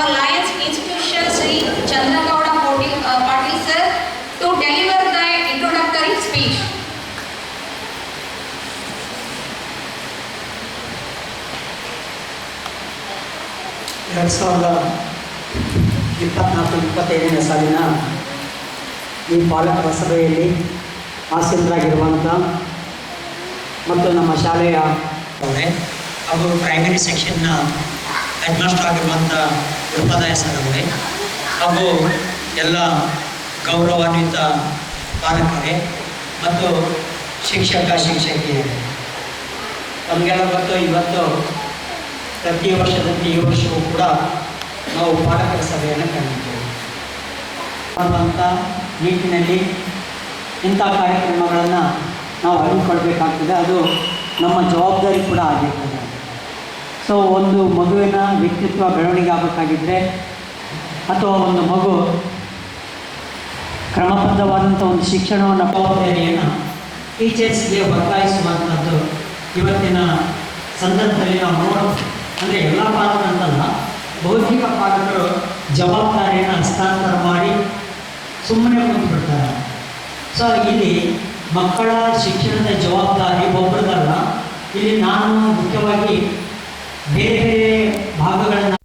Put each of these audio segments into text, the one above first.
our Lions Institution Sri Chandragowda Patil sir to deliver the introductory speech. ಸಾಲಿನ ಈ ಪಾಲಕರ ಸಭೆಯಲ್ಲಿ ಆಸೀನರಾಗಿರುವಂಥ ಮತ್ತು ನಮ್ಮ ಶಾಲೆಯ ಹಾಗೂ ಪ್ರೈಮರಿ ಸೆಕ್ಷನ್ನ ಹೆಡ್ ಮಾಸ್ಟರ್ ಆಗಿರುವಂಥ ಗುರುಪಾದಾಯ ಸರ್ ಅವರೇ ಹಾಗೂ ಎಲ್ಲ ಗೌರವಾನ್ವಿತ ಪಾಲಕರೇ ಮತ್ತು ಶಿಕ್ಷಕಿಯರೇ, ನಮಗೆಲ್ಲ ಗೊತ್ತು ಇವತ್ತು ಪ್ರತಿ ವರ್ಷದಂತೆ ಈ ವರ್ಷವೂ ಕೂಡ ನಾವು ಪಾಲಕರ ಸಭೆಯನ್ನು ಕಂಡಿದ್ದೇವೆ. ಅನ್ನುವಂಥ ನಿಟ್ಟಿನಲ್ಲಿ ಇಂಥ ಕಾರ್ಯಕ್ರಮಗಳನ್ನು ನಾವು ಹಮ್ಮಿಕೊಳ್ಬೇಕಾಗ್ತದೆ. ಅದು ನಮ್ಮ ಜವಾಬ್ದಾರಿ ಕೂಡ ಆಗಿರ್ತದೆ. ಸೊ ಒಂದು ಮಗುವಿನ ವ್ಯಕ್ತಿತ್ವ ಬೆಳವಣಿಗೆ ಆಗಬೇಕಾಗಿದ್ದರೆ ಅಥವಾ ಒಂದು ಮಗು ಕ್ರಮಬದ್ಧವಾದಂಥ ಒಂದು ಶಿಕ್ಷಣವನ್ನು ಜವಾಬ್ದಾರಿಯನ್ನು ಟೀಚರ್ಸ್ಗೆ ವರ್ಗಾಯಿಸುವಂಥದ್ದು ಇವತ್ತಿನ ಸಂದರ್ಭದಲ್ಲಿ ನಾವು ನೋಡೋದು. ಅಂದರೆ ಎಲ್ಲ ಪಾಲಕರು ಅಂತಲ್ಲ, ಬೌದ್ಧಿಕ ಪಾಲಕರು ಜವಾಬ್ದಾರಿಯನ್ನು ಹಸ್ತಾಂತರ ಮಾಡಿ ಸುಮ್ಮನೆ ಕೂತ್ಬಿಡ್ತಾರೆ. ಸೊ ಇಲ್ಲಿ ಮಕ್ಕಳ ಶಿಕ್ಷಣದ ಜವಾಬ್ದಾರಿ ಒಬ್ಬರದಲ್ಲ. ಇಲ್ಲಿ ನಾನು ಮುಖ್ಯವಾಗಿ ಬೇರೆ ಬೇರೆ ಭಾಗಗಳನ್ನು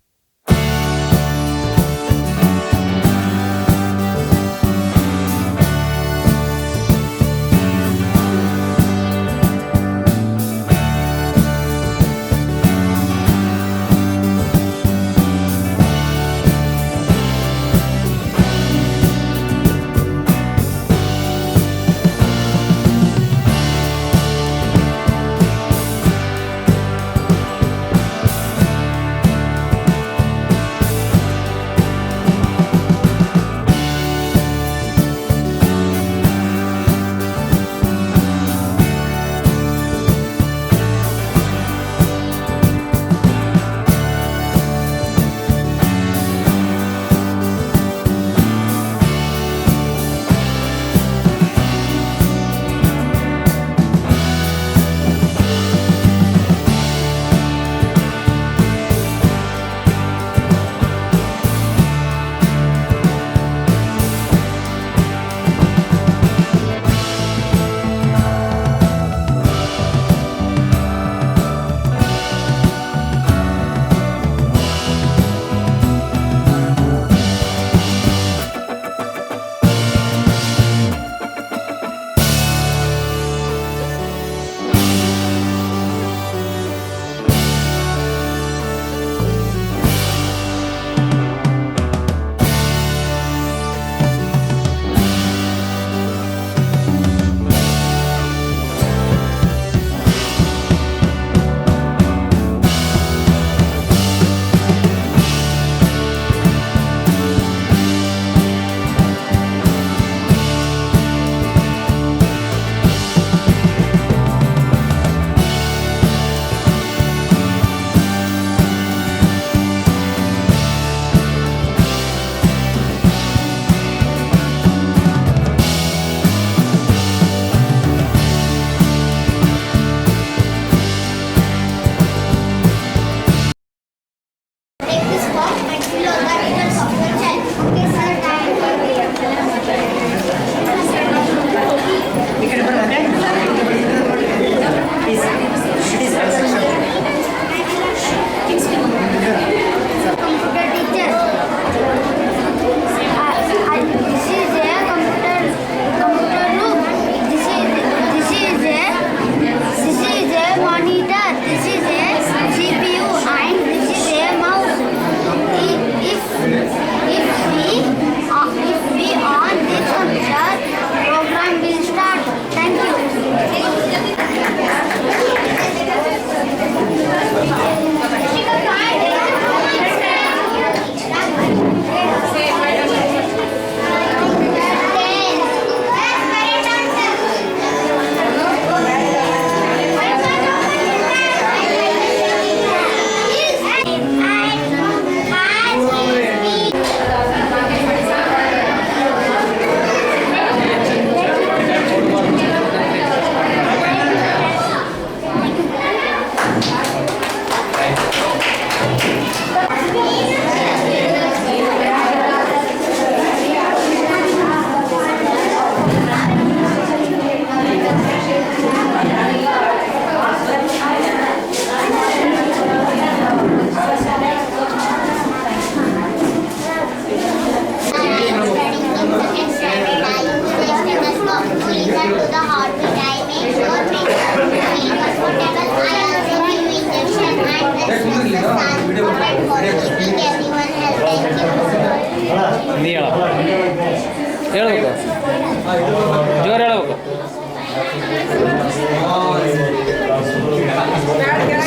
ಜೋರು ಹೇಳ್ಬೇಕು.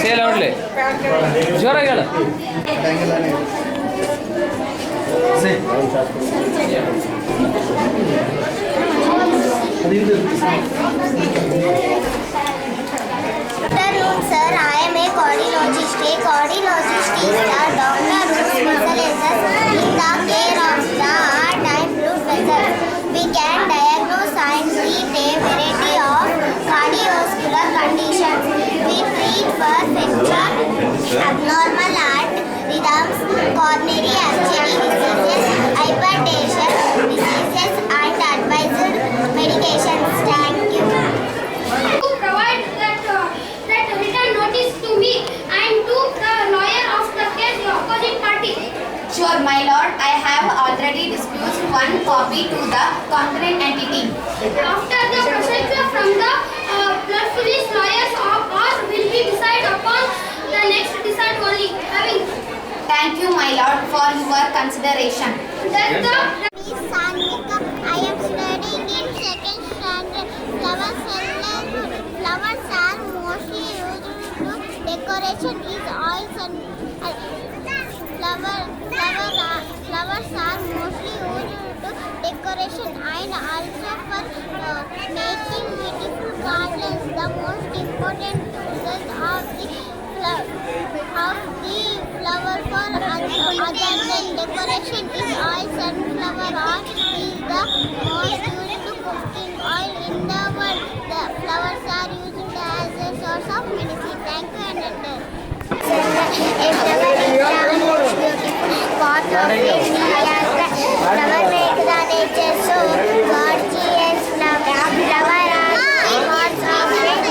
ಸೇಲ್ ಹೊಡ್ಲಿ, ಜೋರಾಗಿ ಹೇಳು. Sir, I am a cardiologist. A cardiologist is the doctor who specializes in the care of the heart and blood vessels. We can diagnose and treat a variety of cardiovascular conditions. We treat for fracture, abnormal heart rhythms, coronary artery diseases, hypertension diseases, and advised medications. Thank you. To provide that written notice to me and to the lawyer of the case, the opposite party. Sure, my lord. I have already disclosed one copy to the concurrent entity. After the procedure from the blood police lawyers of us will be decide upon the next decide only. Having Thank you, my lord, for your consideration. that the Miss Sanika, I am studying in second standard. Flowers are mostly used to decoration. Is oils and flowers are mostly used to decoration and also for making beautiful gardens. The most important uses of the flower for other than decoration is oil. Sunflower oil is the most used cooking oil in the world. The flowers are used as a source of medicine. Thank you and a flower is the most beautiful part of it. Flower makes the nature so gorgeous. Flower are parts of plants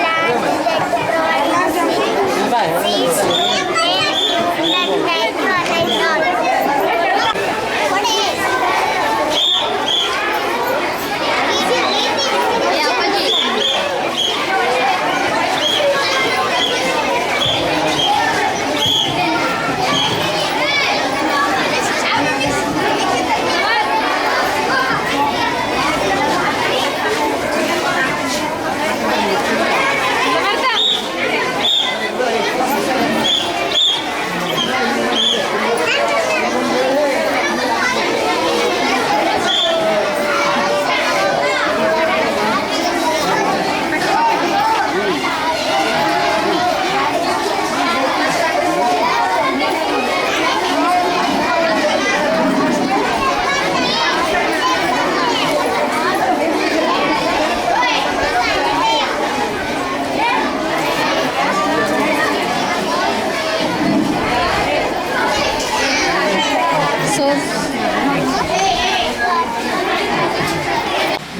that provide seeds.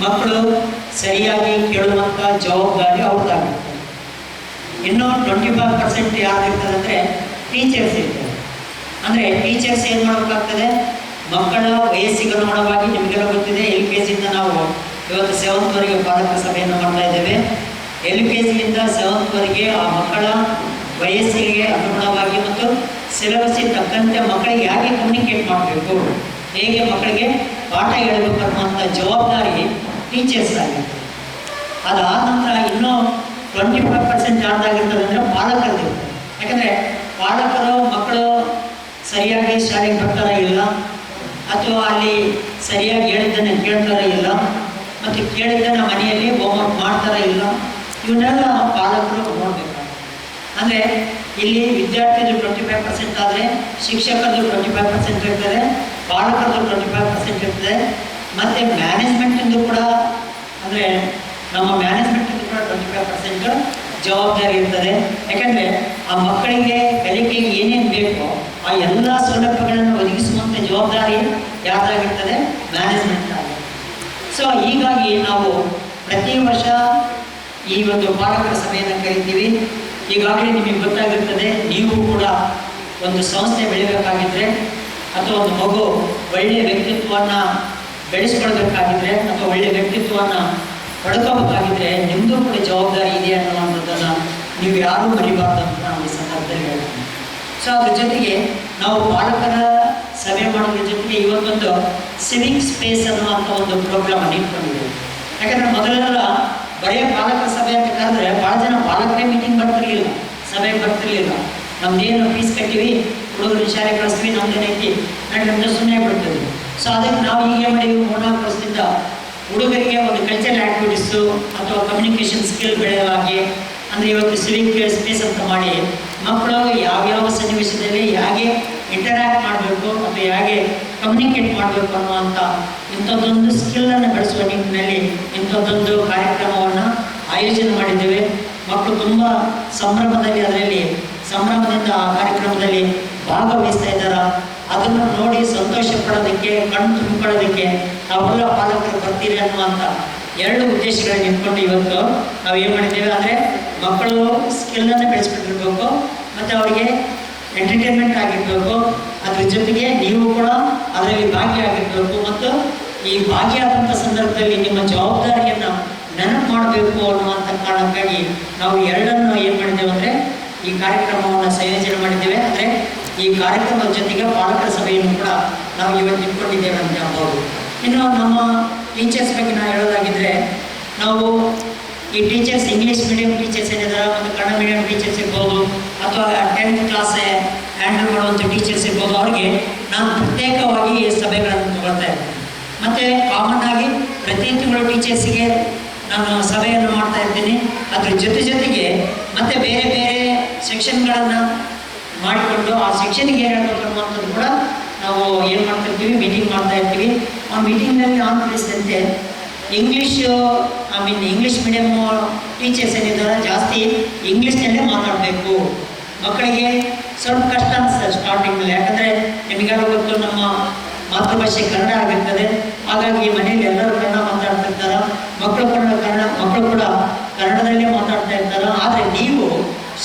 ಮಕ್ಕಳು ಸರಿಯಾಗಿ ಕೇಳುವಂಥ ಜವಾಬ್ದಾರಿ ಅವ್ರದ್ದಾಗುತ್ತೆ. ಇನ್ನೂ 25% ಯಾರಿರ್ತದೆ ಅಂದರೆ teachers ಇರ್ತಾರೆ. ಅಂದರೆ teachers ಏನು ಮಾಡಬೇಕಾಗ್ತದೆ, ಮಕ್ಕಳ ವಯಸ್ಸಿಗೆ ಅನುಗುಣವಾಗಿ ನಿಮಗೆಲ್ಲ ಗೊತ್ತಿದೆ, LKG ನಾವು ಇವತ್ತು 7th ಪಾಲಕ ಸಭೆಯನ್ನು ಮಾಡ್ತಾ ಇದ್ದೇವೆ. LKG-ಯಿಂದ 7th ಆ ಮಕ್ಕಳ ವಯಸ್ಸಿಗೆ ಅನುಗುಣವಾಗಿ ಮತ್ತು ಸಿಲೆಬಸ್ಸಿಗೆ ತಕ್ಕಂತೆ ಮಕ್ಕಳಿಗೆ ಹೇಗೆ ಕಮ್ಯುನಿಕೇಟ್ ಮಾಡಬೇಕು, ಹೇಗೆ ಮಕ್ಕಳಿಗೆ ಪಾಠ ಹೇಳಬೇಕು ಅನ್ನುವಂಥ ಜವಾಬ್ದಾರಿ ಟೀಚರ್ಸ್ ಆಗಿರ್ತದೆ. ಅದಾದ ನಂತರ ಇನ್ನೂ 25% ಯಾರ್ದಾಗಿರ್ತದೆ ಅಂದರೆ ಪಾಲಕರದ್ದು. ಯಾಕಂದರೆ ಪಾಲಕರು ಮಕ್ಕಳು ಸರಿಯಾಗಿ ಶಾಲೆಗೆ ಬರ್ತಾರ ಇಲ್ಲ, ಅಥವಾ ಅಲ್ಲಿ ಸರಿಯಾಗಿ ಹೇಳಿದ್ದನ್ನು ಕೇಳ್ತಾರ ಇಲ್ಲ, ಮತ್ತು ಕೇಳಿದ್ದನ್ನು ಮನೆಯಲ್ಲಿ ಹೋಮ್ವರ್ಕ್ ಮಾಡ್ತಾರ ಇಲ್ಲ, ಇವನ್ನೆಲ್ಲ ಪಾಲಕರು ನೋಡಬೇಕು. ಅಂದರೆ ಇಲ್ಲಿ ವಿದ್ಯಾರ್ಥಿಗಳು 25% ಆದರೆ ಶಿಕ್ಷಕರದ್ದು 25% ಇರ್ತದೆ, ಪಾಲಕರದ್ದು 25% ಇರ್ತದೆ, ಮತ್ತು ಮ್ಯಾನೇಜ್ಮೆಂಟಿಂದು ಕೂಡ ಅಂದರೆ ನಮ್ಮ ಮ್ಯಾನೇಜ್ಮೆಂಟಿಂದು ಕೂಡ 25% ಜವಾಬ್ದಾರಿ ಇರ್ತದೆ. ಯಾಕಂದರೆ ಆ ಮಕ್ಕಳಿಗೆ ಕಲಿಕೆಗೆ ಏನೇನು ಬೇಕೋ ಆ ಎಲ್ಲ ಸೌಲಭ್ಯಗಳನ್ನು ಒದಗಿಸುವಂಥ ಜವಾಬ್ದಾರಿ ಯಾರಾಗಿರ್ತದೆ, ಮ್ಯಾನೇಜ್ಮೆಂಟ್ ಆಗಿದೆ. ಸೊ ಹೀಗಾಗಿ ನಾವು ಪ್ರತಿ ವರ್ಷ ಈ ಒಂದು ಪಾಲಕರ ಸಭೆಯನ್ನು ಕರಿತೀವಿ. ಈಗಾಗಲೇ ನಿಮಗೆ ಗೊತ್ತಾಗಿರ್ತದೆ, ನೀವು ಕೂಡ ಒಂದು ಸಂಸ್ಥೆ ಬೆಳಿಬೇಕಾಗಿದ್ದರೆ ಅಥವಾ ಒಂದು ಮಗು ಒಳ್ಳೆಯ ವ್ಯಕ್ತಿತ್ವವನ್ನು ಬೆಳೆಸ್ಕೊಳ್ಬೇಕಾಗಿದ್ರೆ ಅಥವಾ ಒಳ್ಳೆಯ ವ್ಯಕ್ತಿತ್ವವನ್ನು ಪಡ್ಕೋಬೇಕಾಗಿದ್ರೆ ನಿಮ್ಮದು ಕೂಡ ಜವಾಬ್ದಾರಿ ಇದೆ ಅನ್ನುವಂಥದ್ದನ್ನು ನೀವು ಯಾರೂ ಮರಿಬಾರ್ದು ಅಂತ ನಾವು ಈ ಸಂದರ್ಭದಲ್ಲಿ ಹೇಳ್ತೀನಿ. ಸೊ ಅದ್ರ ಜೊತೆಗೆ ನಾವು ಪಾಲಕರ ಸಭೆ ಮಾಡೋದ್ರ ಜೊತೆಗೆ ಇವತ್ತೊಂದು ಸಿವಿಕ್ ಸ್ಪೇಸ್ ಅನ್ನುವಂಥ ಒಂದು ಪ್ರೋಗ್ರಾಮನ್ನು ಇಟ್ಕೊಂಡಿದ್ದೀವಿ. ಯಾಕಂದರೆ ಮೊದಲೆಲ್ಲ ಬರೀ ಪಾಲಕರ ಸಭೆ ಅಂತ ಕರೆದ್ರೆ ಭಾಳ ಜನ ಪಾಲಕರೇ ಮೀಟಿಂಗ್ ಬರ್ತಿರ್ಲಿಲ್ಲ, ಸಭೆಗೆ ಬರ್ತಿರ್ಲಿಲ್ಲ. ನಮ್ದೇನು ಫೀಸ್ ಕಟ್ಟಿವಿ, ಹುಡುಗರು ಶಾಲೆ ಕಳಿಸ್ತೀವಿ, ನಮ್ದೇನೈತಿ ನಮ್ದು ಸುಮ್ಮನೆ ಬಿಡ್ತೀವಿ. ಸೊ ಅದಕ್ಕೆ ನಾವು ಈಗ ಏನು ಮಾಡಿದ್ವಿ, 3-4 ವರ್ಷದಿಂದ ಹುಡುಗರಿಗೆ ಒಂದು ಕಲ್ಚರಲ್ ಆ್ಯಕ್ಟಿವಿಟೀಸು ಅಥವಾ ಕಮ್ಯುನಿಕೇಷನ್ ಸ್ಕಿಲ್ ಬೆಳೆಯುವ ಹಾಗೆ, ಅಂದರೆ ಇವತ್ತು ಸಿವಿಕ್ ಸ್ಪೇಸ್ ಅಂತ ಮಾಡಿ ಮಕ್ಕಳು ಯಾವ್ಯಾವ ಸನ್ನಿವೇಶದಲ್ಲಿ ಹೇಗೆ ಇಂಟರ್ಯಾಕ್ಟ್ ಮಾಡಬೇಕು ಅಥವಾ ಹೇಗೆ ಕಮ್ಯುನಿಕೇಟ್ ಮಾಡಬೇಕು ಅನ್ನುವಂಥ ಇಂಥದ್ದೊಂದು ಸ್ಕಿಲ್ಲನ್ನು ಬೆಳೆಸುವ ನಿಟ್ಟಿನಲ್ಲಿ ಇಂಥದ್ದೊಂದು ಕಾರ್ಯಕ್ರಮವನ್ನು ಆಯೋಜನೆ ಮಾಡಿದ್ದೇವೆ. ಮಕ್ಕಳು ತುಂಬ ಸಂಭ್ರಮದಿಂದ ಆ ಕಾರ್ಯಕ್ರಮದಲ್ಲಿ ಭಾಗವಹಿಸ್ತಾ ಇದ್ದಾರೆ. ಅದನ್ನು ನೋಡಿ ಸಂತೋಷ ಪಡೋದಕ್ಕೆ, ಕಣ್ಣು ತುಂಬಿಕೊಳ್ಳೋದಕ್ಕೆ ನಾವೆಲ್ಲ ಪಾಲಕರು ಬರ್ತೀರಿ ಅನ್ನುವಂಥ 2 ಉದ್ದೇಶಗಳನ್ನು ಇಟ್ಕೊಂಡು ಇವತ್ತು ನಾವು ಏನು ಮಾಡಿದ್ದೇವೆ ಅಂದರೆ ಮಕ್ಕಳು ಸ್ಕಿಲ್ಲನ್ನು ಬೆಳೆಸ್ಕೊಂಡಿರ್ಬೇಕು ಮತ್ತು ಅವರಿಗೆ ಎಂಟರ್ಟೈನ್ಮೆಂಟ್ ಆಗಿರಬೇಕು. ಅದ್ರ ಜೊತೆಗೆ ನೀವು ಕೂಡ ಅದರಲ್ಲಿ ಭಾಗಿಯಾಗಿರಬೇಕು ಮತ್ತು ಈ ಭಾಗಿಯಾದಂಥ ಸಂದರ್ಭದಲ್ಲಿ ನಿಮ್ಮ ಜವಾಬ್ದಾರಿಯನ್ನು ನೆನಪು ಮಾಡಬೇಕು ಅನ್ನುವಂಥ ಕಾರಣಕ್ಕಾಗಿ ನಾವು 2 ಏನು ಮಾಡಿದ್ದೇವೆ ಅಂದರೆ ಈ ಕಾರ್ಯಕ್ರಮವನ್ನು ಸಂಯೋಜನೆ ಮಾಡಿದ್ದೇವೆ. ಅಂದರೆ ಈ ಕಾರ್ಯಕ್ರಮದ ಜೊತೆಗೆ ಪಾಲಕರ ಸಭೆಯನ್ನು ಕೂಡ ನಾವು ಇವತ್ತು ಇಟ್ಕೊಂಡಿದ್ದೇವೆ ಅಂತ ಹೇಳ್ಬೋದು. ಇನ್ನು ನಮ್ಮ ಟೀಚರ್ಸ್ ಬಗ್ಗೆ ನಾವು ಹೇಳೋದಾಗಿದ್ದರೆ, ನಾವು ಈ ಟೀಚರ್ಸ್ ಇಂಗ್ಲೀಷ್ ಮೀಡಿಯಂ ಟೀಚರ್ಸ್ ಏನಿದ್ದಾರೆ ಮತ್ತು ಕನ್ನಡ ಮೀಡಿಯಂ ಟೀಚರ್ಸ್ ಇರ್ಬೋದು ಅಥವಾ 10th ಕ್ಲಾಸ್ ಹ್ಯಾಂಡಲ್ ಮಾಡುವಂಥ ಟೀಚರ್ಸ್ ಇರ್ಬೋದು, ಅವ್ರಿಗೆ ನಾನು ಪ್ರತ್ಯೇಕವಾಗಿ ಸಭೆಗಳನ್ನು ತಗೊಳ್ತಾ ಇದ್ದೀನಿ. ಮತ್ತು ಕಾಮನ್ ಆಗಿ ಪ್ರತಿ ತಿಂಗಳು ಟೀಚರ್ಸಿಗೆ ನಾನು ಸಭೆಯನ್ನು ಮಾಡ್ತಾ ಇದ್ದೀನಿ. ಅದ್ರ ಜೊತೆಗೆ ಮತ್ತು ಬೇರೆ ಬೇರೆ ಸೆಕ್ಷನ್ಗಳನ್ನು ಮಾಡಿಕೊಂಡು ಆ ಸೆಕ್ಷನ್ಗೆ ಏನು ಹೇಳಬೇಕು ಅನ್ನುವಂಥದ್ದು ಕೂಡ ನಾವು ಏನು ಮಾಡ್ತಿರ್ತೀವಿ, ಮೀಟಿಂಗ್ ಮಾಡ್ತಾ ಇರ್ತೀವಿ. ಆ ಮೀಟಿಂಗ್ನಲ್ಲಿ ನಾನು ತಿಳಿಸಿದಂತೆ ಇಂಗ್ಲೀಷ್ ಮೀಡಿಯಮ್ ಟೀಚರ್ಸ್ ಏನಿದ್ದಾರೆ ಜಾಸ್ತಿ ಇಂಗ್ಲೀಷ್ನಲ್ಲೇ ಮಾತಾಡಬೇಕು. ಮಕ್ಕಳಿಗೆ ಸ್ವಲ್ಪ ಕಷ್ಟ ಅನಿಸ್ತದೆ ಸ್ಟಾರ್ಟಿಂಗಲ್ಲಿ, ಯಾಕಂದರೆ ನಿಮಗೆಲ್ಲ ಗೊತ್ತು ನಮ್ಮ ಮಾತೃಭಾಷೆ ಕನ್ನಡ ಆಗಿರ್ತದೆ. ಹಾಗಾಗಿ ಮನೆಯಲ್ಲಿ ಎಲ್ಲರೂ ಕನ್ನಡ ಮಾತಾಡ್ತಿರ್ತಾರೆ, ಮಕ್ಕಳು ಕೂಡ ಕನ್ನಡದಲ್ಲೇ ಮಾತಾಡ್ತಾ ಇರ್ತಾರೆ. ಆದರೆ ನೀವು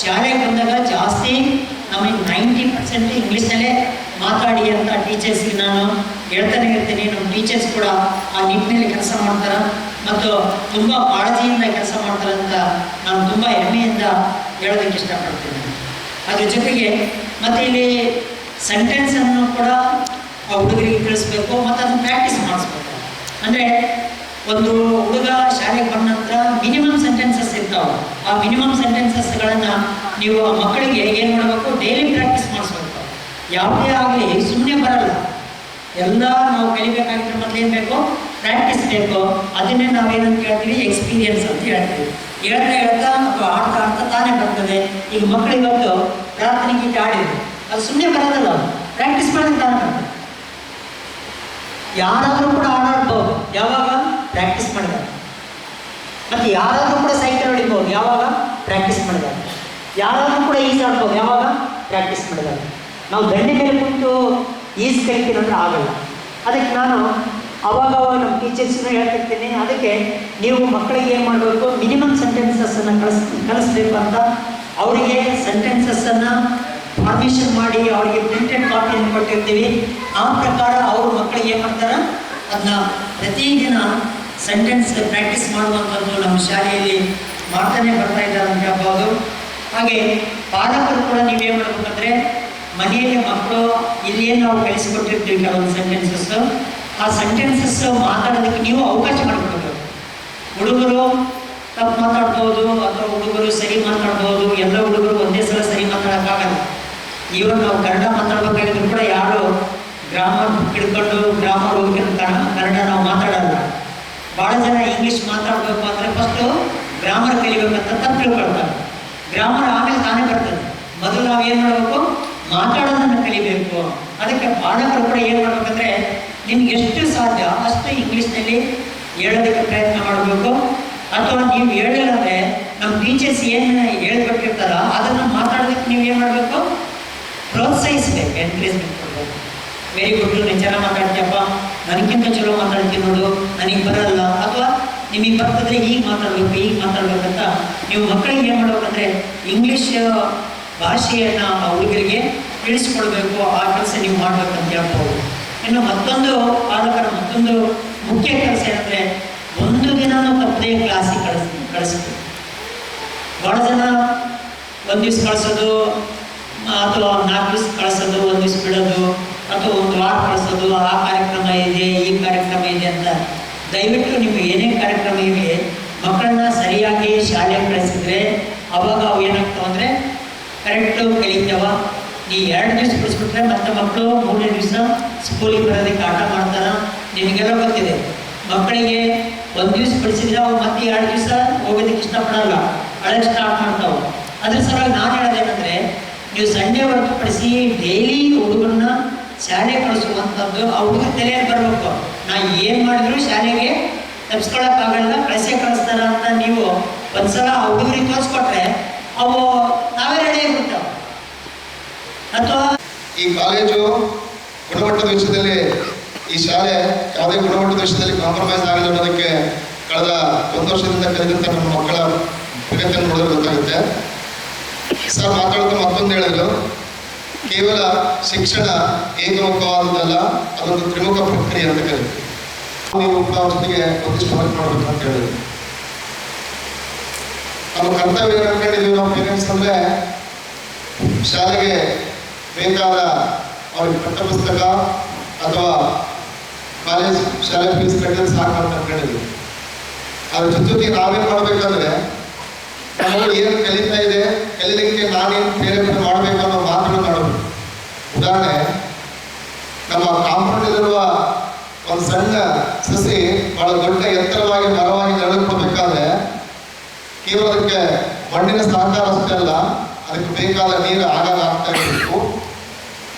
ಶಾಲೆಗೆ ಬಂದಾಗ ಜಾಸ್ತಿ ನಮಗೆ 90% ಇಂಗ್ಲೀಷ್ನಲ್ಲೇ ಮಾತಾಡಿ ಅಂತ ಟೀಚರ್ಸ್ಗೆ ನಾನು ಹೇಳ್ತಾನೆ ಇರ್ತೀನಿ. ನಮ್ಮ ಟೀಚರ್ಸ್ ಕೂಡ ಆ ನಿಟ್ಟಿನಲ್ಲಿ ಕೆಲಸ ಮಾಡ್ತಾರೆ ಮತ್ತು ತುಂಬ ಕಾಳಜಿಯಿಂದ ಕೆಲಸ ಮಾಡ್ತಾರೆ ಅಂತ ನಾನು ತುಂಬ ಹೆಮ್ಮೆಯಿಂದ ಹೇಳೋದಕ್ಕೆ ಇಷ್ಟಪಡ್ತೀನಿ. ಅದ್ರ ಜೊತೆಗೆ ಮತ್ತು ಇಲ್ಲಿ ಸೆಂಟೆನ್ಸನ್ನು ಕೂಡ ಆ ಹುಡುಗರಿಗೆ ತಿಳಿಸ್ಬೇಕು ಮತ್ತು ಅದನ್ನು ಪ್ರಾಕ್ಟೀಸ್ ಮಾಡಿಸ್ಬೇಕು. ಅಂದರೆ ಒಂದು ಹುಡುಗ ಶಾಲೆಗೆ ಬಂದ ನಂತರ ಮಿನಿಮಮ್ ಸೆಂಟೆನ್ಸಸ್ ಇರ್ತಾವೆ. ಆ ಮಿನಿಮಮ್ ಸೆಂಟೆನ್ಸಸ್ಗಳನ್ನು ನೀವು ಆ ಮಕ್ಕಳಿಗೆ ಏನು ಮಾಡಬೇಕು, ಡೈಲಿ ಪ್ರಾಕ್ಟೀಸ್ ಮಾಡಿಸ್ಬೇಕು. ಯಾವುದೇ ಆಗಲಿ ಸುಮ್ಮನೆ ಬರಲ್ಲ, ಎಲ್ಲ ನಾವು ಕಲಿಬೇಕಾಗಿದ್ರೆ ಮೊದಲೇನು ಬೇಕು, ಪ್ರಾಕ್ಟೀಸ್ ಬೇಕು. ಅದನ್ನೇ ನಾವೇನಂತ ಹೇಳ್ತೀವಿ, ಎಕ್ಸ್ಪೀರಿಯನ್ಸ್ ಅಂತ ಹೇಳ್ತೀವಿ. ಹೇಳ್ತಾ ಅಥವಾ ಆಡ್ತಾ ತಾನೇ ಬರ್ತದೆ. ಈಗ ಮಕ್ಕಳು ಇವತ್ತು ಪ್ರಾರ್ಥನೆ ಗೀತೆ ಆಡಿದ್ರು, ಅದು ಸುಮ್ಮನೆ ಬರೋದಲ್ಲ, ಪ್ರಾಕ್ಟೀಸ್ ಮಾಡೋದು ತಾನೇ ಬರ್ತದೆ. ಯಾರಾದರೂ ಕೂಡ ಆಡಾಡ್ಬೋದು, ಯಾವಾಗ ಪ್ರಾಕ್ಟೀಸ್ ಮಾಡಿದಾಗ. ಮತ್ತು ಯಾರಾದರೂ ಕೂಡ ಸೈಕಲ್ ಹೊಡಿಬೋದು, ಯಾವಾಗ ಪ್ರಾಕ್ಟೀಸ್ ಮಾಡಿದಾಗ. ಯಾರಾದರೂ ಕೂಡ ಈಜಾಡ್ಬೋದು, ಯಾವಾಗ ಪ್ರಾಕ್ಟೀಸ್ ಮಾಡಿದಾಗ. ನಾವು ದಂಡೆ ಮೇಲೆ ಕುಂತು ಈಜು ಕಲಿತೀನಂದ್ರೆ ಆಗಲ್ಲ. ಅದಕ್ಕೆ ನಾನು ಅವಾಗ ನಮ್ಮ ಟೀಚರ್ಸ್ನ ಹೇಳ್ತಿರ್ತೀನಿ. ಅದಕ್ಕೆ ನೀವು ಮಕ್ಕಳಿಗೆ ಏನು ಮಾಡಬೇಕು, ಮಿನಿಮಮ್ ಸೆಂಟೆನ್ಸಸ್ಸನ್ನು ಕಲಿಸ್ಬೇಕು ಅಂತ ಅವರಿಗೆ ಸೆಂಟೆನ್ಸಸ್ಸನ್ನು ಫಾರ್ಮೇಷನ್ ಮಾಡಿ ಅವರಿಗೆ ಪ್ರಿಂಟೆಡ್ ಕಾಪಿಯನ್ನು ಕೊಟ್ಟಿರ್ತೀವಿ. ಆ ಪ್ರಕಾರ ಅವರು ಮಕ್ಕಳಿಗೆ ಏನು ಮಾಡ್ತಾರೆ, ಅದನ್ನ ಪ್ರತಿದಿನ ಸೆಂಟೆನ್ಸ್ ಪ್ರಾಕ್ಟೀಸ್ ಮಾಡುವಂಥದ್ದು ನಮ್ಮ ಶಾಲೆಯಲ್ಲಿ ಮಾಡ್ತಾನೆ ಬರ್ತಾ ಇದ್ದಾರೆ ಅಂತ ಹೇಳ್ಬೋದು. ಹಾಗೆ ಪಾಲಕರು ಕೂಡ ನೀವೇನು ಮಾಡಬೇಕಂದ್ರೆ, ಮನೆಯಲ್ಲಿ ಮಕ್ಕಳು ಇಲ್ಲೇನು ನಾವು ಕಲಿಸಿಕೊಟ್ಟಿರ್ತೀವಿ ಕೆಲವೊಂದು ಸೆಂಟೆನ್ಸಸ್ಸು, ಆ ಸೆಂಟೆನ್ಸಸ್ ಮಾತಾಡೋದಕ್ಕೆ ನೀವು ಅವಕಾಶ ಮಾಡಿಕೊಡ್ಬೇಕು. ಹುಡುಗರು ತಪ್ಪು ಮಾತಾಡ್ಬೋದು ಅಥವಾ ಹುಡುಗರು ಸರಿ ಮಾತಾಡ್ಬೋದು. ಎಲ್ಲ ಹುಡುಗರು ಒಂದೇ ಸಲ ಸರಿ ಮಾತಾಡೋಕ್ಕಾಗಲ್ಲ. ಈವನ್ ನಾವು ಕನ್ನಡ ಮಾತಾಡ್ಬೇಕಾಗಿದ್ರು ಕೂಡ ಯಾರು ಗ್ರಾಮರ್ ಹಿಡ್ಕೊಂಡು ಗ್ರಾಮರ್ ಹೋಗಿ ಕನ್ನಡ ನಾವು ಮಾತಾಡಲ್ಲ. ಭಾಳ ಜನ ಇಂಗ್ಲೀಷ್ ಮಾತಾಡಬೇಕು ಅಂದರೆ ಫಸ್ಟು ಗ್ರಾಮರ್ ಕಲಿಬೇಕಂತ ತಪ್ಪು ತಿಳ್ಕೊಳ್ತಾರೆ. ಗ್ರಾಮರ್ ಆಮೇಲೆ ತಾನೇ ಬರ್ತದೆ. ಮೊದಲು ನಾವು ಏನು ಮಾಡಬೇಕು, ಮಾತಾಡೋದನ್ನು ಕಲಿಬೇಕು. ಅದಕ್ಕೆ ಪಾಲಕರು ಕೂಡ ಏನು ಮಾಡಬೇಕಂದ್ರೆ, ನಿಮ್ಗೆ ಎಷ್ಟು ಸಾಧ್ಯ ಅಷ್ಟು ಇಂಗ್ಲೀಷ್ನಲ್ಲಿ ಹೇಳೋದಕ್ಕೆ ಪ್ರಯತ್ನ ಮಾಡಬೇಕು. ಅಥವಾ ನೀವು ಹೇಳಿಲ್ಲ ಅಂದರೆ ನಮ್ಮ ಟೀಚರ್ಸ್ ಏನು ಹೇಳ್ಕೊಟ್ಟಿರ್ತಾರ ಅದನ್ನು ಮಾತಾಡೋದಕ್ಕೆ ನೀವು ಏನು ಮಾಡಬೇಕು, ಪ್ರೋತ್ಸಾಹಿಸಬೇಕು, ಎನ್ಕರೇಜ್ಮೆಂಟ್ ಕೊಡಬೇಕು. ವೆರಿ ಗುಡ್, ನೀನು ಚೆನ್ನಾಗಿ ಮಾತಾಡ್ತೀಯಪ್ಪ, ನನಗಿಂತ ಚಲೋ ಮಾತಾಡ್ತೀನಿ ನೋಡು, ನನಗೆ ಬರಲ್ಲ, ಅಥವಾ ನಿಮಗೆ ಬರ್ತದ್ರೆ ಈಗ ಮಾತಾಡ್ಬೇಕಂತ ನೀವು ಮಕ್ಕಳಿಗೆ ಏನು ಮಾಡ್ಬೇಕಂದ್ರೆ ಇಂಗ್ಲೀಷ್ ಭಾಷೆಯನ್ನು ಹುಡುಗರಿಗೆ ತಿಳಿಸ್ಕೊಡ್ಬೇಕು. ಆ ಕೆಲಸ ನೀವು ಮಾಡ್ಬೇಕಂತ ಹೇಳ್ಬೋದು. ಇನ್ನು ಮತ್ತೊಂದು ಪಾಲಕರ ಮತ್ತೊಂದು ಮುಖ್ಯ ಕೆಲಸ ಏನಂದರೆ, ಒಂದು ದಿನನೂ ತಪ್ಪದೇ ಕ್ಲಾಸಿಗೆ ಕಳಿಸ್ಬೇಕು. ಭಾಳ ಜನ ಒಂದು ದಿವ್ಸ ಕಳಿಸೋದು ಅಥವಾ 4 ದಿವ್ಸ ಕಳಿಸೋದು, ಒಂದು ದಿವ್ಸ ಬಿಡೋದು, ಅಥವಾ ಒಂದು ವಾರ ಕಳಿಸೋದು, ಆ ಕಾರ್ಯಕ್ರಮ ಇದೆ ಈ ಕಾರ್ಯಕ್ರಮ ಇದೆ ಅಂತ. ದಯವಿಟ್ಟು ನಿಮಗೆ ಏನೇ ಕಾರ್ಯಕ್ರಮ ಇವೆ ಮಕ್ಕಳನ್ನ ಸರಿಯಾಗಿ ಶಾಲೆಗೆ ಕಳಿಸಿದ್ರೆ ಅವಾಗ ಅವು ಏನಾಗ್ತಾವ ಅಂದರೆ ಕರೆಕ್ಟು ಕಲಿತಾವ. ನೀ 2 ದಿವಸ ಕಳಿಸ್ಬಿಟ್ರೆ ಮತ್ತೆ ಮಕ್ಕಳು 3ನೇ ದಿವಸ ಸ್ಕೂಲಿಗೆ ಬರೋದಕ್ಕೆ ಆಟ ಮಾಡ್ತಾರ. ನಿಮಗೆಲ್ಲ ಗೊತ್ತಿದೆ, ಮಕ್ಕಳಿಗೆ 1 ದಿವಸ ಕಳಿಸಿದ್ರೆ ಅವು ಮತ್ತೆ 2 ದಿವಸ ಹೋಗೋದಕ್ಕೆ ಇಷ್ಟಪಡಲ್ಲ, ಅಳಕ್ಕೆ ಸ್ಟಾರ್ಟ್ ಮಾಡ್ತಾವೆ. ಅದ್ರ ಸಲುವಾಗಿ ನಾನು ಹೇಳೋದೇನೆಂದರೆ, ನೀವು ಸಂಡೇ ಹೊರತುಪಡಿಸಿ ಡೈಲಿ ಹುಡುಗರನ್ನ ಶಾಲೆಗೆ ಕಳಿಸುವಂಥದ್ದು ಆ ಹುಡುಗ ತಲೆಯಲ್ಲಿ ಬರಬೇಕು. ನಾ ಏನು ಮಾಡಿದ್ರು ಶಾಲೆಗೆ ತಪ್ಪಿಸ್ಕೊಳಕ್ಕಾಗಲ್ಲ, ಕಳಿಸ್ತಾರ ಅಂತ ನೀವು ಒಂದ್ಸಲ ಆ ಹುಡುಗರಿಗೆ ತೋರಿಸ್ಕೊಟ್ರೆ ಅವು ನಾವೇ ರೆಡಿ ಆಗಿಬಿಡ್ತಾವೆ. ಅಥವಾ ಈ ಕಾಲೇಜು ಗುಣಮಟ್ಟದ ವಿಷಯದಲ್ಲಿ, ಈ ಶಾಲೆ ಯಾವುದೇ ಗುಣಮಟ್ಟದ ವಿಷಯದಲ್ಲಿ ಕಾಂಪ್ರಮೈಸ್ ಆಗದೆ ಅನ್ನೋದಕ್ಕೆ ಕಳೆದ 1 ವರ್ಷದಿಂದ ಕಲಿತಂಥ ನಮ್ಮ ಮಕ್ಕಳ ಪ್ರಗತಿಯನ್ನು ನೋಡಿದ್ರೆ ಗೊತ್ತಾಗುತ್ತೆ. ಸರ್ ಮಾತಾಡೋದು ಮತ್ತೊಂದು ಹೇಳಿದ್ರು, ಕೇವಲ ಶಿಕ್ಷಣ ಏಕಮುಖವಾದದ್ದಲ್ಲ, ಅದೊಂದು ತ್ರಿಮುಖ ಪ್ರಕ್ರಿಯೆ ಅಂತ ಕರೀತೀವಿ. ನೀವು ಅವಸ್ಥೆಗೆ ಒಂದಿಷ್ಟು ವರ್ಕ್ ಮಾಡಬೇಕು ಅಂತ ಹೇಳಿದ್ರು. ನಮ್ಮ ಕರ್ತವ್ಯ ಅನ್ಕೊಂಡಿದ್ದೀವಿ ನಾವು ಪೇರೆಂಟ್ಸ್ ಅಂದರೆ, ಶಾಲೆಗೆ ಬೇಕಾದ ಅವ್ರಿಗೆ ಪಠ್ಯಪುಸ್ತಕ ಅಥವಾ ಕಾಲೇಜ್ ಶಾಲೆ ಫೀಸ್ ಕಟ್ಟಿದ್ರೆ ಸಾಕು ಅಂತ ಅನ್ಕೊಂಡಿದ್ವಿ. ಅದ್ರ ಜೊತೆಗೆ ನಾವೇನು ಮಾಡಬೇಕಾದ್ರೆ ನಮ್ಮಲ್ಲಿ ಏನು ಕಲಿತಾ ಇದೆ, ಕಲೀಲಿಕ್ಕೆ ನಾನೇನು ಪ್ರೇರೇಪಣೆ ಮಾಡಬೇಕು ಅನ್ನೋ ಮಾತನ್ನು ಮಾಡಬೇಕು. ಉದಾಹರಣೆ, ನಮ್ಮ ಕಾಂಪೌಂಡಲ್ಲಿರುವ ಒಂದು ಸಣ್ಣ ಸಸಿ ಬಹಳ ದೊಡ್ಡ ಎತ್ತರವಾಗಿ ಮರವಾಗಿ ನೆರಳಿಕೊಳ್ಬೇಕಾದ್ರೆ ಕೇವಲ ಅದಕ್ಕೆ ಮಣ್ಣಿನ ಸಹಕಾರ ಅಷ್ಟೇ ಅಲ್ಲ, ಅದಕ್ಕೆ ಬೇಕಾದ ನೀರು ಆಗಾಗ ಆಗ್ತಾ ಇರಬೇಕು,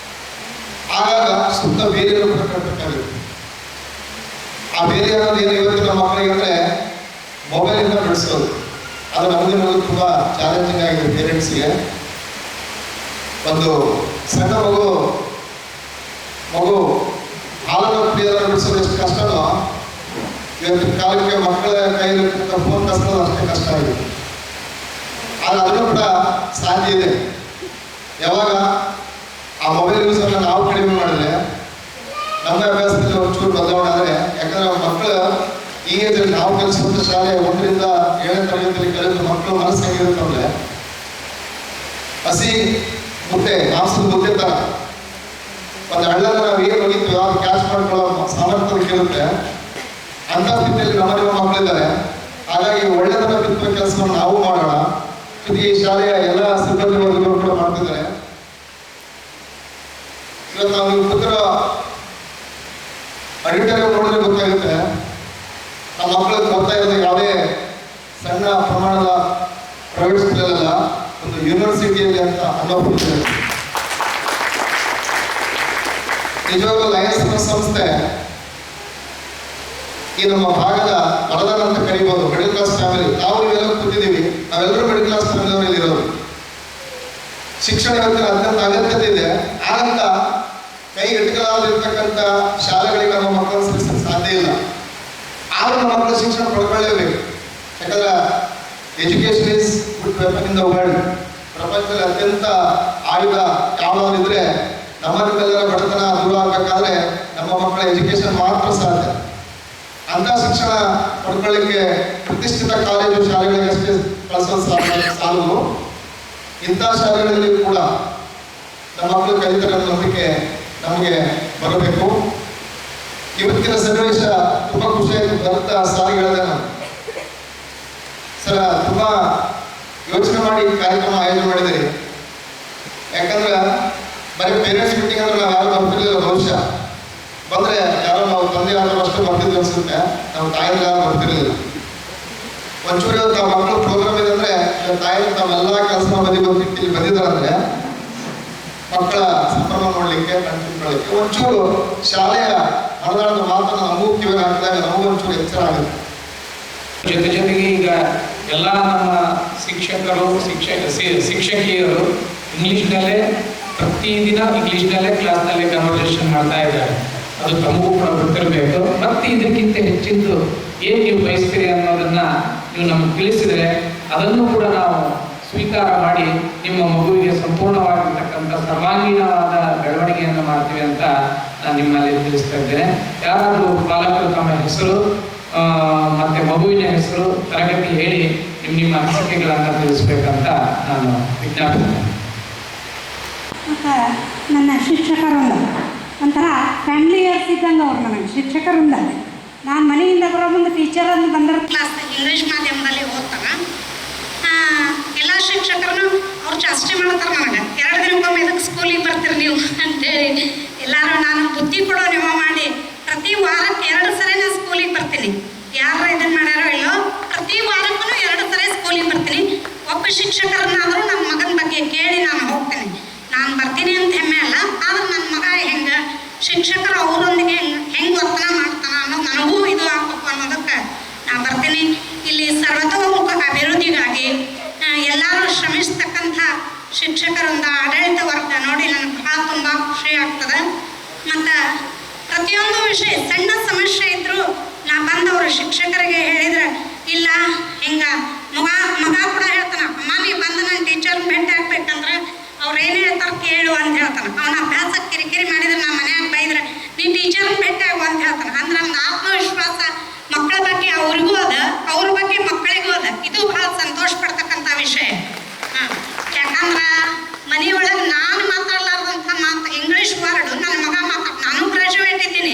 ಆಗಾಗ ಸುತ್ತ ಬೇಲಿಯನ್ನು ಕಟ್ಟಬೇಕಾಗುತ್ತೆ. ಆ ಬೇಲಿ ಅನ್ನೋದು ಏನು ಇವತ್ತಿನ ಮಕ್ಕಳಿಗೆ ಅಂದರೆ ಮೊಬೈಲಿಂದ ಬೆಳೆಸೋದು. ಅದು ನಮಗೆ ತುಂಬ ಚಾಲೆಂಜಿಂಗ್ ಆಗಿದೆ ಪೇರೆಂಟ್ಸ್ಗೆ. ಒಂದು ಸಣ್ಣ ಮಗು ಹಾಲನ್ನು ಕುಡಿಯೋದನ್ನು ಬಿಡಿಸೋದು ಎಷ್ಟು ಕಷ್ಟನೋ, ಇವತ್ತಿನ ಕಾಲಕ್ಕೆ ಮಕ್ಕಳ ಕೈಯಲ್ಲಿ ಫೋನ್ ಕಸೋದು ಅಷ್ಟೇ ಕಷ್ಟ ಆಗಿದೆ. ಆದರೆ ಅದನ್ನು ಕೂಡ ಸಾಧ್ಯ ಇದೆ. ಯಾವಾಗ ಆ ಮೊಬೈಲ್ ಯೂಸನ್ನು ನಾವು ಕಡಿಮೆ ಮಾಡಿದ್ರೆ ನಮ್ಮ ಅಭ್ಯಾಸದಲ್ಲಿ ಒಂಚೂರು ಬದಲಾವಣೆ ಆದರೆ, ಯಾಕಂದರೆ ಮಕ್ಕಳು ಈ ಏಜಲ್ಲಿ ನಾವು ಕಲಿಸುವಂಥ ಶಾಲೆ 1ರಿಂದ 7ನೇ ತರಗತಿಯಲ್ಲಿ ಕಲಿತು ಮಕ್ಕಳು ಮನಸ್ಸು ಹೆಂಗಿರುತ್ತಂದ್ರೆ ಹಸಿ ಮುದ್ದೆ, ಮಾಂಸದ ಮುದ್ದೆ ಥರ ಒಂದು ಹಳ್ಳನ್ನು ನಾವು ಏನು ಹೋಗಿದ್ವಿ ಅದು ಕ್ಯಾಚ್ ಮಾಡ್ಕೊಳ್ಳೋ ಸಾಮರ್ಥ್ಯ ಇರುತ್ತೆ. ಅಂಥ ಸ್ಥಿತಿಯಲ್ಲಿ ನಮ್ಮ ಮಕ್ಕಳಿದ್ದಾರೆ. ಹಾಗಾಗಿ ಒಳ್ಳೆಯದನ್ನು ಬಿತ್ತುವ ಕೆಲಸವನ್ನು ನಾವು ಮಾಡೋಣ. ಜೊತೆಗೆ ಈ ಶಾಲೆಯ ಎಲ್ಲ ಸಿಬ್ಬಂದಿ ವರ್ಗಗಳು ಕೂಡ ಮಾಡ್ತಿದ್ದಾರೆ. ಇವತ್ತು ನಾವು ಕೂತಿರೋ ಅಡಿಟೋರಿಯಂ ನೋಡಿದ್ರೆ ಗೊತ್ತಾಗುತ್ತೆ, ನಮ್ಮ ಮಕ್ಕಳಿಗೆ ಬರ್ತಾ ಇರೋದು ಯಾವುದೇ ಸಣ್ಣ ಪ್ರಮಾಣದ ಪ್ರೈವೇಟ್ ಸ್ಕೂಲಲ್ಲ, ಒಂದು ಯೂನಿವರ್ಸಿಟಿಯಲ್ಲಿ ಅಂತ ಅನ್ನೋದು. ನಿಜವಾಗ್ಲೂ ಲಯನ್ಸ್ ಸಂಸ್ಥೆ ಈ ನಮ್ಮ ಭಾಗದ ಬಡದನ ಅಂತ ಕರಿಬೋದು, ಮಿಡಲ್ ಕ್ಲಾಸ್ ಫ್ಯಾಮಿಲಿ. ನಾವು ಇವೆಲ್ಲ ಕೂತಿದ್ದೀವಿ, ನಾವೆಲ್ಲರೂ ಮಿಡಲ್ ಕ್ಲಾಸ್ ಫ್ಯಾಮಿಲಿಯವರಲ್ಲಿ ಇರೋರು. ಶಿಕ್ಷಣ ಇವತ್ತಿನ ಅತ್ಯಂತ ಅಗತ್ಯತೆ ಇದೆ. ಆಗಂತ ಕೈ ಇಟ್ಕಲಾಗಿರ್ತಕ್ಕಂಥ ಶಾಲೆಗಳಿಗೆ ನಮ್ಮ ಮಕ್ಕಳನ್ನು ಸೇರಿಸಲಿಕ್ಕೆ ಸಾಧ್ಯ ಇಲ್ಲ. ಆದರೂ ನಮ್ಮ ಮಕ್ಕಳು ಶಿಕ್ಷಣ ಪಡ್ಕೊಳ್ಳೇಬೇಕು. ಯಾಕಂದ್ರೆ education is good weapon in the world. ಪ್ರಪಂಚದಲ್ಲಿ ಅತ್ಯಂತ ಆಯುಧ ಯಾವುದಾದಿದ್ರೆ ನಮ್ಮನ್ನೆಲ್ಲರ ಬಡತನ ದೂರ ಆಗಬೇಕಾದ್ರೆ ನಮ್ಮ ಮಕ್ಕಳ ಎಜುಕೇಶನ್ ಮಾತ್ರ ಸಾಧ್ಯ. ಅಂಥ ಶಿಕ್ಷಣ ಪಡ್ಕೊಳ್ಳಿಕ್ಕೆ ಪ್ರತಿಷ್ಠಿತ ಕಾಲೇಜು ಶಾಲೆಗಳಿಗೆ ಅಷ್ಟೇ ಕಳಿಸೋದು ಸಾಲದು. ಇಂಥ ಶಾಲೆಗಳಲ್ಲಿ ಕೂಡ ನಮ್ಮ ಮಕ್ಕಳು ಕಲಿತರ ನಂಬಿಕೆ ನಮಗೆ ಬರಬೇಕು. ಇವತ್ತಿನ ಸನ್ನಿವೇಶ ತುಂಬ ಖುಷಿಯಾಗಿ ಬರುತ್ತಾ ಸಾರಿ ಹೇಳಿದೆ ನಾನು. ಸರ ತುಂಬ ಯೋಚನೆ ಮಾಡಿ ಕಾರ್ಯಕ್ರಮ ಆಯೋಜನೆ ಮಾಡಿದ್ದೀರಿ. ಯಾಕಂದ್ರೆ ಬರೀ ಪೇರೆಂಟ್ಸ್ ಮೀಟಿಂಗ್ ಅಂದ್ರೆ ನಾವು ಯಾರು ಬರ್ತಿರ್ಲಿಲ್ಲ. ಬಹುಶಃ ಬಂದರೆ ಯಾರೋ ನಾವು ತಂದೆ ಆದರೂ ಅಷ್ಟು ಬರ್ತಿದ್ವಿ ಅನ್ಸುತ್ತೆ, ನಾವು ತಾಯಿದ್ರೆ ಯಾರು ಬರ್ತಿರ್ಲಿಲ್ಲ. ಒಂಚೂರು ನಾವು ಮಕ್ಕಳು ಪ್ರೋಗ್ರಾಮ್ ಇದೆ ಅಂದರೆ ತಾಯಿ ತಾವೆಲ್ಲ ಕೆಲಸ ಬದಿಗೊತ್ತಿಟ್ಟು ಇಲ್ಲಿ ಬಂದಿದ್ದಾರಂದ್ರೆ ಮಕ್ಕಳ ಸಂಭ್ರಮ ನೋಡಲಿಕ್ಕೆ ಕಣ್ತಿಳ್ಕೊಳ್ಳಿಕ್ಕೆ ಒಂಚೂರು ಶಾಲೆಯ ಹಣದಾಳದ ಮಾತನ್ನು ನಮಗೂ ಕಿವಿ ಹಾಕಿದಾಗ ನಮಗೂ ಒಂಚೂರು ಎಚ್ಚರ ಆಗುತ್ತೆ. ಜೊತೆಗೆ ಈಗ ಎಲ್ಲ ನಮ್ಮ ಶಿಕ್ಷಕರು ಶಿಕ್ಷಕಿಯರು ಇಂಗ್ಲೀಷ್ನಲ್ಲೇ ಪ್ರತಿದಿನ ಇಂಗ್ಲೀಷ್ನಲ್ಲೇ ಕ್ಲಾಸ್ನಲ್ಲೇ ಕನ್ವರ್ಸೇಷನ್ ಮಾಡ್ತಾ ಇದ್ದಾರೆ. ಅದು ತಮಗೂ ಕೂಡ ಗೊತ್ತಿರಬೇಕು. ಮತ್ತೆ ಇದಕ್ಕಿಂತ ಹೆಚ್ಚಿದ್ದು ಏನು ನೀವು ಬಯಸ್ತೀರಿ ಅನ್ನೋದನ್ನ ನೀವು ನಮಗೆ ತಿಳಿಸಿದರೆ ಅದನ್ನು ಕೂಡ ನಾವು ಸ್ವೀಕಾರ ಮಾಡಿ ನಿಮ್ಮ ಮಗುವಿಗೆ ಸಂಪೂರ್ಣವಾಗಿರ್ತಕ್ಕಂಥ ಸರ್ವಾಂಗೀಣವಾದ ಬೆಳವಣಿಗೆಯನ್ನು ಮಾಡ್ತೀವಿ ಅಂತ ನಾನು ನಿಮ್ಮಲ್ಲಿ ತಿಳಿಸ್ತಾ ಇದ್ದೇನೆ. ಯಾರಾದರೂ ಪಾಲಕರು ತಮ್ಮ ಹೆಸರು ಮತ್ತು ಮಗುವಿನ ಹೆಸರು ತರಗತಿ ಹೇಳಿ ನಿಮ್ಮ ಅನಿಸಿಕೆಗಳನ್ನು ತಿಳಿಸ್ಬೇಕಂತ ನಾನು ವಿಜ್ಞಾಪಿಸ್ತೇನೆ. ನನ್ನ ಶಿಕ್ಷಕರೊಂದು ಒಂಥರ ಫ್ಯಾಮಿಲಿ ಇಯರ್ಸ್ ಇದ್ದಂಗೆ ಅವ್ರು ನನಗೆ ಶಿಕ್ಷಕರಿಂದ. ನಾನು ಮನೆಯಿಂದ ಬರೋ ಮುಂದೆ ಟೀಚರ್ ಅಂತ ಬಂದ್ರೆ ಕ್ಲಾಸ್ ಇಂಗ್ಲೀಷ್ ಮಾಧ್ಯಮದಲ್ಲಿ ಓದ್ತಾನೆ. ಎಲ್ಲ ಶಿಕ್ಷಕರು ಅವ್ರು ಜಾಸ್ತಿ ಮಾಡ್ತಾರೆ ನನಗೆ. 2 ದಿನಕ್ಕೊಮ್ಮೆ ಇದಕ್ಕೆ ಸ್ಕೂಲಿಗೆ ಬರ್ತೀರಿ ನೀವು ಅಂತೇಳಿ ಎಲ್ಲರೂ ನಾನು ಬುದ್ಧಿ ಕೊಡೋ ನಿಮ್ಮ ಮಾಡಿ ಪ್ರತಿ ವಾರಕ್ಕೆ 2 ಸರಿ ನಾನು ಸ್ಕೂಲಿಗೆ ಬರ್ತೀನಿ. ಯಾರು ಇದನ್ನು ಮಾಡ್ಯಾರೋ ಇಲ್ಲೋ ಪ್ರತಿ ವಾರಕ್ಕೂ 2 ಸರಿ ಸ್ಕೂಲಿಗೆ ಬರ್ತೀನಿ. ಒಬ್ಬ ಶಿಕ್ಷಕರನ್ನಾದರೂ ನನ್ನ ಮಗನ ಬಗ್ಗೆ ಕೇಳಿ ನಾನು ಹೋಗ್ತೀನಿ. ನಾನು ಬರ್ತೀನಿ ಅಂತ ಹೆಮ್ಮೆ ಅಲ್ಲ, ಆದ್ರೆ ನನ್ನ ಮಗ ಹೆಂಗೆ ಶಿಕ್ಷಕರು ಅವರೊಂದಿಗೆ ಹೆಂಗೆ ವರ್ತನ ಮಾಡ್ತಾನೆ ಅನ್ನೋದು ನನಗೂ ಇದು ಆಗಬೇಕು ಅನ್ನೋದಕ್ಕೆ ನಾನು ಬರ್ತೀನಿ. ಇಲ್ಲಿ ಸರ್ವತೋಮುಖ ಅಭಿವೃದ್ಧಿಗಾಗಿ ಎಲ್ಲರೂ ಶ್ರಮಿಸ್ತಕ್ಕಂಥ ಶಿಕ್ಷಕರೊಂದು ಆಡಳಿತ ವರ್ಗ ನೋಡಿ ನನಗೆ ಭಾಳ ತುಂಬ ಖುಷಿ ಆಗ್ತದೆ. ಮತ್ತು ಪ್ರತಿಯೊಂದು ವಿಷಯ ಸಣ್ಣ ಸಮಸ್ಯೆ ಇದ್ದರೂ ನಾ ಬಂದವರು ಶಿಕ್ಷಕರಿಗೆ ಹೇಳಿದ್ರೆ ಇಲ್ಲ ಹಿಂಗೆ ಮಗ ಕೂಡ ಹೇಳ್ತಾನೆ, ಅಮ್ಮ ನೀವು ಬಂದು ನನ್ನ ಟೀಚರ್ನ ಭೇಟಿ ಆಗ್ಬೇಕಂದ್ರೆ ಅವ್ರು ಏನು ಹೇಳ್ತಾರೆ ಕೇಳು ಅಂತ ಹೇಳ್ತಾನೆ. ಅವನ ಅಭ್ಯಾಸಕ್ಕೆ ಕಿರಿಕಿರಿ ಮಾಡಿದ್ರೆ ನಾ ಮನ್ಯಾಗ ಬೈದ್ರೆ ನೀ ಟೀಚರ್ನ ಭೇಟಿ ಆಗು ಅಂತ ಹೇಳ್ತಾನೆ. ಅಂದ್ರೆ ನಮ್ದು ಆತ್ಮವಿಶ್ವಾಸ ಮಕ್ಕಳ ಬಗ್ಗೆ ಅವ್ರಿಗೂ ಅದ, ಅವ್ರ ಬಗ್ಗೆ ಮಕ್ಕಳಿಗೂ ಅದ. ಇದು ಭಾಳ ಸಂತೋಷ ಪಡ್ತಕ್ಕಂಥ ವಿಷಯ. ಯಾಕಂದ್ರೆ ಮನೆಯೊಳಗೆ ನಾನು ಮಾತಾಡಲಾರ್ದಂಥ ಮಾತು ಇಂಗ್ಲೀಷ್ ವರ್ಡ್ ನನ್ನ ಮಗ ನಾನು ಗ್ರಾಜುಯೇಟ್ ಇದ್ದೀನಿ,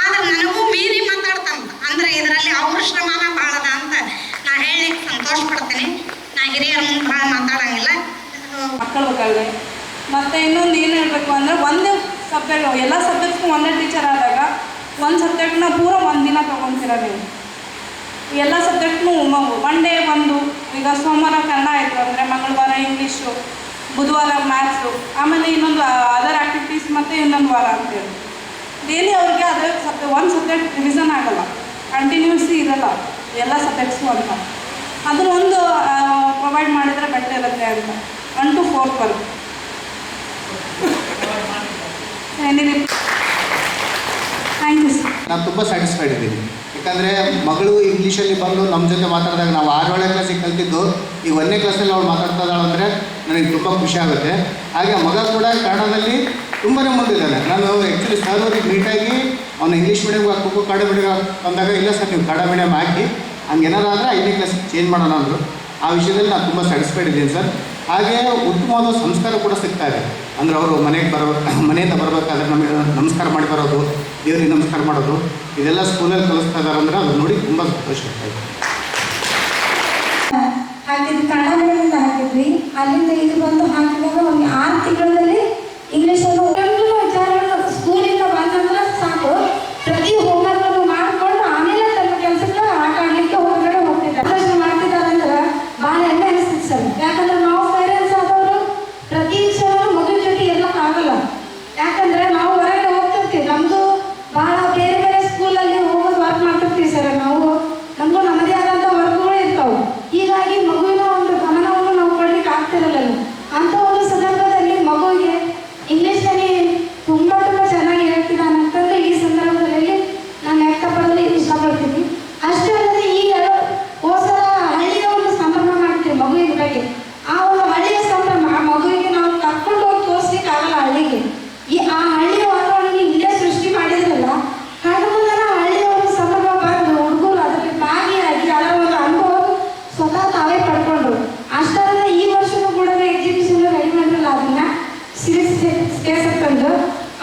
ಆದ್ರೆ ನನಗೂ ಮೀರಿ ಮಾತಾಡ್ತಂತ. ಅಂದ್ರೆ ಇದರಲ್ಲಿ ಅವ್ರ ಶ್ರಮಾನ ಭಾಳ ಅದ ಅಂತ ನಾ ಹೇಳಲಿಕ್ಕೆ ಸಂತೋಷ ಪಡ್ತೀನಿ. ನಾ ಹಿರಿಯರ ಮುಂದೆ ಭಾಳ ಮಾತಾಡಂಗಿಲ್ಲ. ಮಕ್ಕಳ ಬಗ್ಗೆ ಮತ್ತು ಇನ್ನೊಂದು ಏನು ಹೇಳಬೇಕು ಅಂದರೆ ಒಂದು ಸಬ್ಜೆಕ್ಟ್ ಎಲ್ಲ ಸಬ್ಜೆಕ್ಟ್ಸ್ಗೂ ಒಂದೇ ಟೀಚರ್ ಆದಾಗ ಒಂದು ಸಬ್ಜೆಕ್ಟ್ನ ಪೂರ 1 ದಿನ ತೊಗೊತೀರ ನೀವು. ಎಲ್ಲ ಸಬ್ಜೆಕ್ಟ್ನೂ ಒನ್ ಡೇ ಒಂದು. ಈಗ ಸೋಮವಾರ ಕನ್ನಡ ಆಯಿತು ಅಂದರೆ ಮಂಗಳವಾರ ಇಂಗ್ಲೀಷು, ಬುಧವಾರ ಮ್ಯಾಥ್ಸು, ಆಮೇಲೆ ಇನ್ನೊಂದು ಅದರ್ ಆ್ಯಕ್ಟಿವಿಟೀಸ್ ಮತ್ತು ಇನ್ನೊಂದು ವಾರ ಅಂತೇಳಿ ಡೈಲಿ ಅವ್ರಿಗೆ ಅದೇ ಒಂದು ಸಬ್ಜೆಕ್ಟ್ ರಿವಿಷನ್ ಆಗೋಲ್ಲ, ಕಂಟಿನ್ಯೂಸಿ ಇರೋಲ್ಲ ಎಲ್ಲ ಸಬ್ಜೆಕ್ಟ್ಸು ಅಂತ. ಅದನ್ನು ಒಂದು ಪ್ರೊವೈಡ್ ಮಾಡಿದರೆ ಬೆಟರ್ ಇರುತ್ತೆ ಅಂತ 1 to 4 ವರ್ಗ. Thank you sir. ನಾನು ತುಂಬ ಸ್ಯಾಟಿಸ್ಫೈಡ್ ಇದ್ದೀನಿ. ಯಾಕಂದರೆ ಮಗಳು ಇಂಗ್ಲೀಷಲ್ಲಿ ಬಂದು ನಮ್ಮ ಜೊತೆ ಮಾತಾಡಿದಾಗ ನಾವು 6-7ನೇ ಕ್ಲಾಸಿಗೆ ಕಲ್ತಿದ್ದು ಈಗ 1ನೇ ಕ್ಲಾಸಲ್ಲಿ ಅವಳು ಮಾತಾಡ್ತಾ ಇದ್ದಾಳೆ ಅಂದರೆ ನನಗೆ ತುಂಬ ಖುಷಿ ಆಗುತ್ತೆ. ಹಾಗೆ ಮಗ ಕೂಡ ಕನ್ನಡದಲ್ಲಿ ತುಂಬಾ ಮುಂದಿದ್ದಾನೆ. ನಾನು ಆ್ಯಕ್ಚುಲಿ ಸರ್ ಅವ್ರಿಗೆ ಮೀಟಾಗಿ ಅವನು ಇಂಗ್ಲೀಷ್ ಮೀಡಿಯಮ್ಗೆ ಹಾಕಬೇಕು ಕನ್ನಡ ಮೀಡಿಯಮ್ ಬಂದಾಗ ಇಲ್ಲ ಸರ್ ನೀವು ಕನ್ನಡ ಮೀಡಿಯಮ್ ಹಾಕಿ ಹಂಗೇನಾದ್ರು ಆದರೆ 5ನೇ ಕ್ಲಾಸಿಗೆ ಚೇಂಜ್ ಮಾಡೋಣ ಅಂದರು. ಆ ವಿಷಯದಲ್ಲಿ ನಾನು ತುಂಬ ಸ್ಯಾಟಿಸ್ಫೈಡ್ ಇದ್ದೀನಿ ಸರ್. ಹಾಗೆ ಉತ್ತಮವಾದ ಸಂಸ್ಕಾರ ಕೂಡ ಸಿಗ್ತಾ ಇದೆ. ಅಂದರೆ ಅವರು ಮನೆಯಿಂದ ಬರಬೇಕಾದ್ರೆ ನಮಗೆ ನಮಸ್ಕಾರ ಮಾಡಿ ಬರೋದು, ದೇವರಿಗೆ ನಮಸ್ಕಾರ ಮಾಡೋದು, ಇದೆಲ್ಲ ಸ್ಕೂಲಲ್ಲಿ ಕಲಿಸ್ತಾ ಇದ್ದಾರೆ ಅಂದರೆ ಅದು ನೋಡಿ ತುಂಬ ಸಂತೋಷ ಆಗ್ತಾಯಿದೆ. ಹಾಕಿದ್ದು ಕನ್ನಡ ಮೀಡಿಯಮಿಂದ ಹಾಕಿದ್ವಿ. ಅಲ್ಲಿಂದ ಇದು ಬಂದು ಹಾಕಿದಾಗ ಒಂದು 6 ತಿಂಗಳಲ್ಲಿ ಇಂಗ್ಲೀಷನ್ನು ವಿಚಾರಗಳು ಸ್ಕೂಲಿಂದ ಬಂದಂದ್ರೆ ಸಾಕು ಪ್ರತಿ ಹೋಮ್ವರ್ಕ್ ಮಾಡಿಕೊಂಡು ಆಮೇಲೆ ತಮ್ಮ ಕೆಲಸಕ್ಕೆ ಆಟ ಆಡಲಿಕ್ಕೆ ಹೊರಗಡೆ ಹೋಗ್ತಿದ್ದಾರೆ ಮಾಡ್ತಿದ್ದಾರೆ ಅಂದ್ರೆ ಭಾಳ ಹೆಮ್ಮೆ ಅನಿಸ್ತಿತ್ತು ಸರ್. ಯಾಕಂದ್ರೆ ನಾವು ಪೇರೆಂಟ್ಸ್ ಆದವರು ಪ್ರತಿ ಕ್ಷಣ ಮಗು ಜೊತೆ ಇರಲಿಕ್ಕಾಗಲ್ಲ. ಯಾಕಂದ್ರೆ ನಾವು ಹೊರಗಡೆ ಹೋಗ್ತಿರ್ತೀವಿ, ನಮ್ಮದು ಭಾಳ ಬೇರೆ ಬೇರೆ ಸ್ಕೂಲಲ್ಲಿ ಹೋಗೋದು ವರ್ಕ್ ಮಾಡ್ತಿರ್ತೀವಿ ಸರ್. ನಮಗೂ ನಮ್ಮದೇ ಆದಂಥ ವರ್ಕ್ಗಳು ಇರ್ತಾವೆ. ಹೀಗಾಗಿ ಮಗುವಿನ ಒಂದು ಗಮನವನ್ನು ನಾವು ಕೊಡ್ಲಿಕ್ಕೆ ಆಗ್ತಿರಲಿಲ್ಲ. ಅಂಥ ಒಂದು ಸಂದರ್ಭದಲ್ಲಿ ಮಗುವಿಗೆ ಇಂಗ್ಲೀಷ್ನಲ್ಲಿ ತುಂಬ ಚೆನ್ನಾಗಿ ಹೇಳ್ತಿದ್ದಾನೆ ಅಂತಂದ್ರೆ ಈ ಸಂದರ್ಭದಲ್ಲಿ ನಾನು ವ್ಯಕ್ತಪಡಲು ಇಷ್ಟಪಡ್ತೀನಿ. ಅಷ್ಟೇ ಅಲ್ಲದೆ ಈಗ ಹೋದ ಹಳ್ಳಿಯ ಒಂದು ಸಂಭ್ರಮ ಮಾಡ್ತೀವಿ ಮಗುವಿನ ಬಗ್ಗೆ. ಆ ಒಂದು ಹಳ್ಳಿಯ ಸಂಭ್ರಮ ಮಗುವಿಗೆ ನಾವು ಕರ್ಕೊಂಡು ಹೋಗಿ ತೋರಿಸ್ಲಿಕ್ಕೆ ಆಗಲ್ಲ ಹಳ್ಳಿಗೆ. ಆ ಹಳ್ಳಿಯ ವಾತಾವರಣ ಇಲ್ಲೇ ಸೃಷ್ಟಿ ಮಾಡಿದ್ರಲ್ಲ ಕಣ್ಣು ಮುಂದನ ಹಳ್ಳಿಯ ಒಂದು ಸಂಭ್ರಮ ಬಂದು ಹುಡುಗರು ಅದರಲ್ಲಿ ಭಾಗಿಯಾಗಿ ಅದರ ಒಂದು ಅನುಭವ ಸ್ವತಃ ತಾವೇ ಪಡ್ಕೊಂಡ್ರು. ಅಷ್ಟಲ್ಲ ಈ ವರ್ಷನೂ ಕೂಡ ಎಕ್ಸಿಬಿಷನ್ ರೆಡಿ ಮಾಡಿರಲ್ಲ, ಅದನ್ನ ಸ್ಟೇಜ್ ತಂದು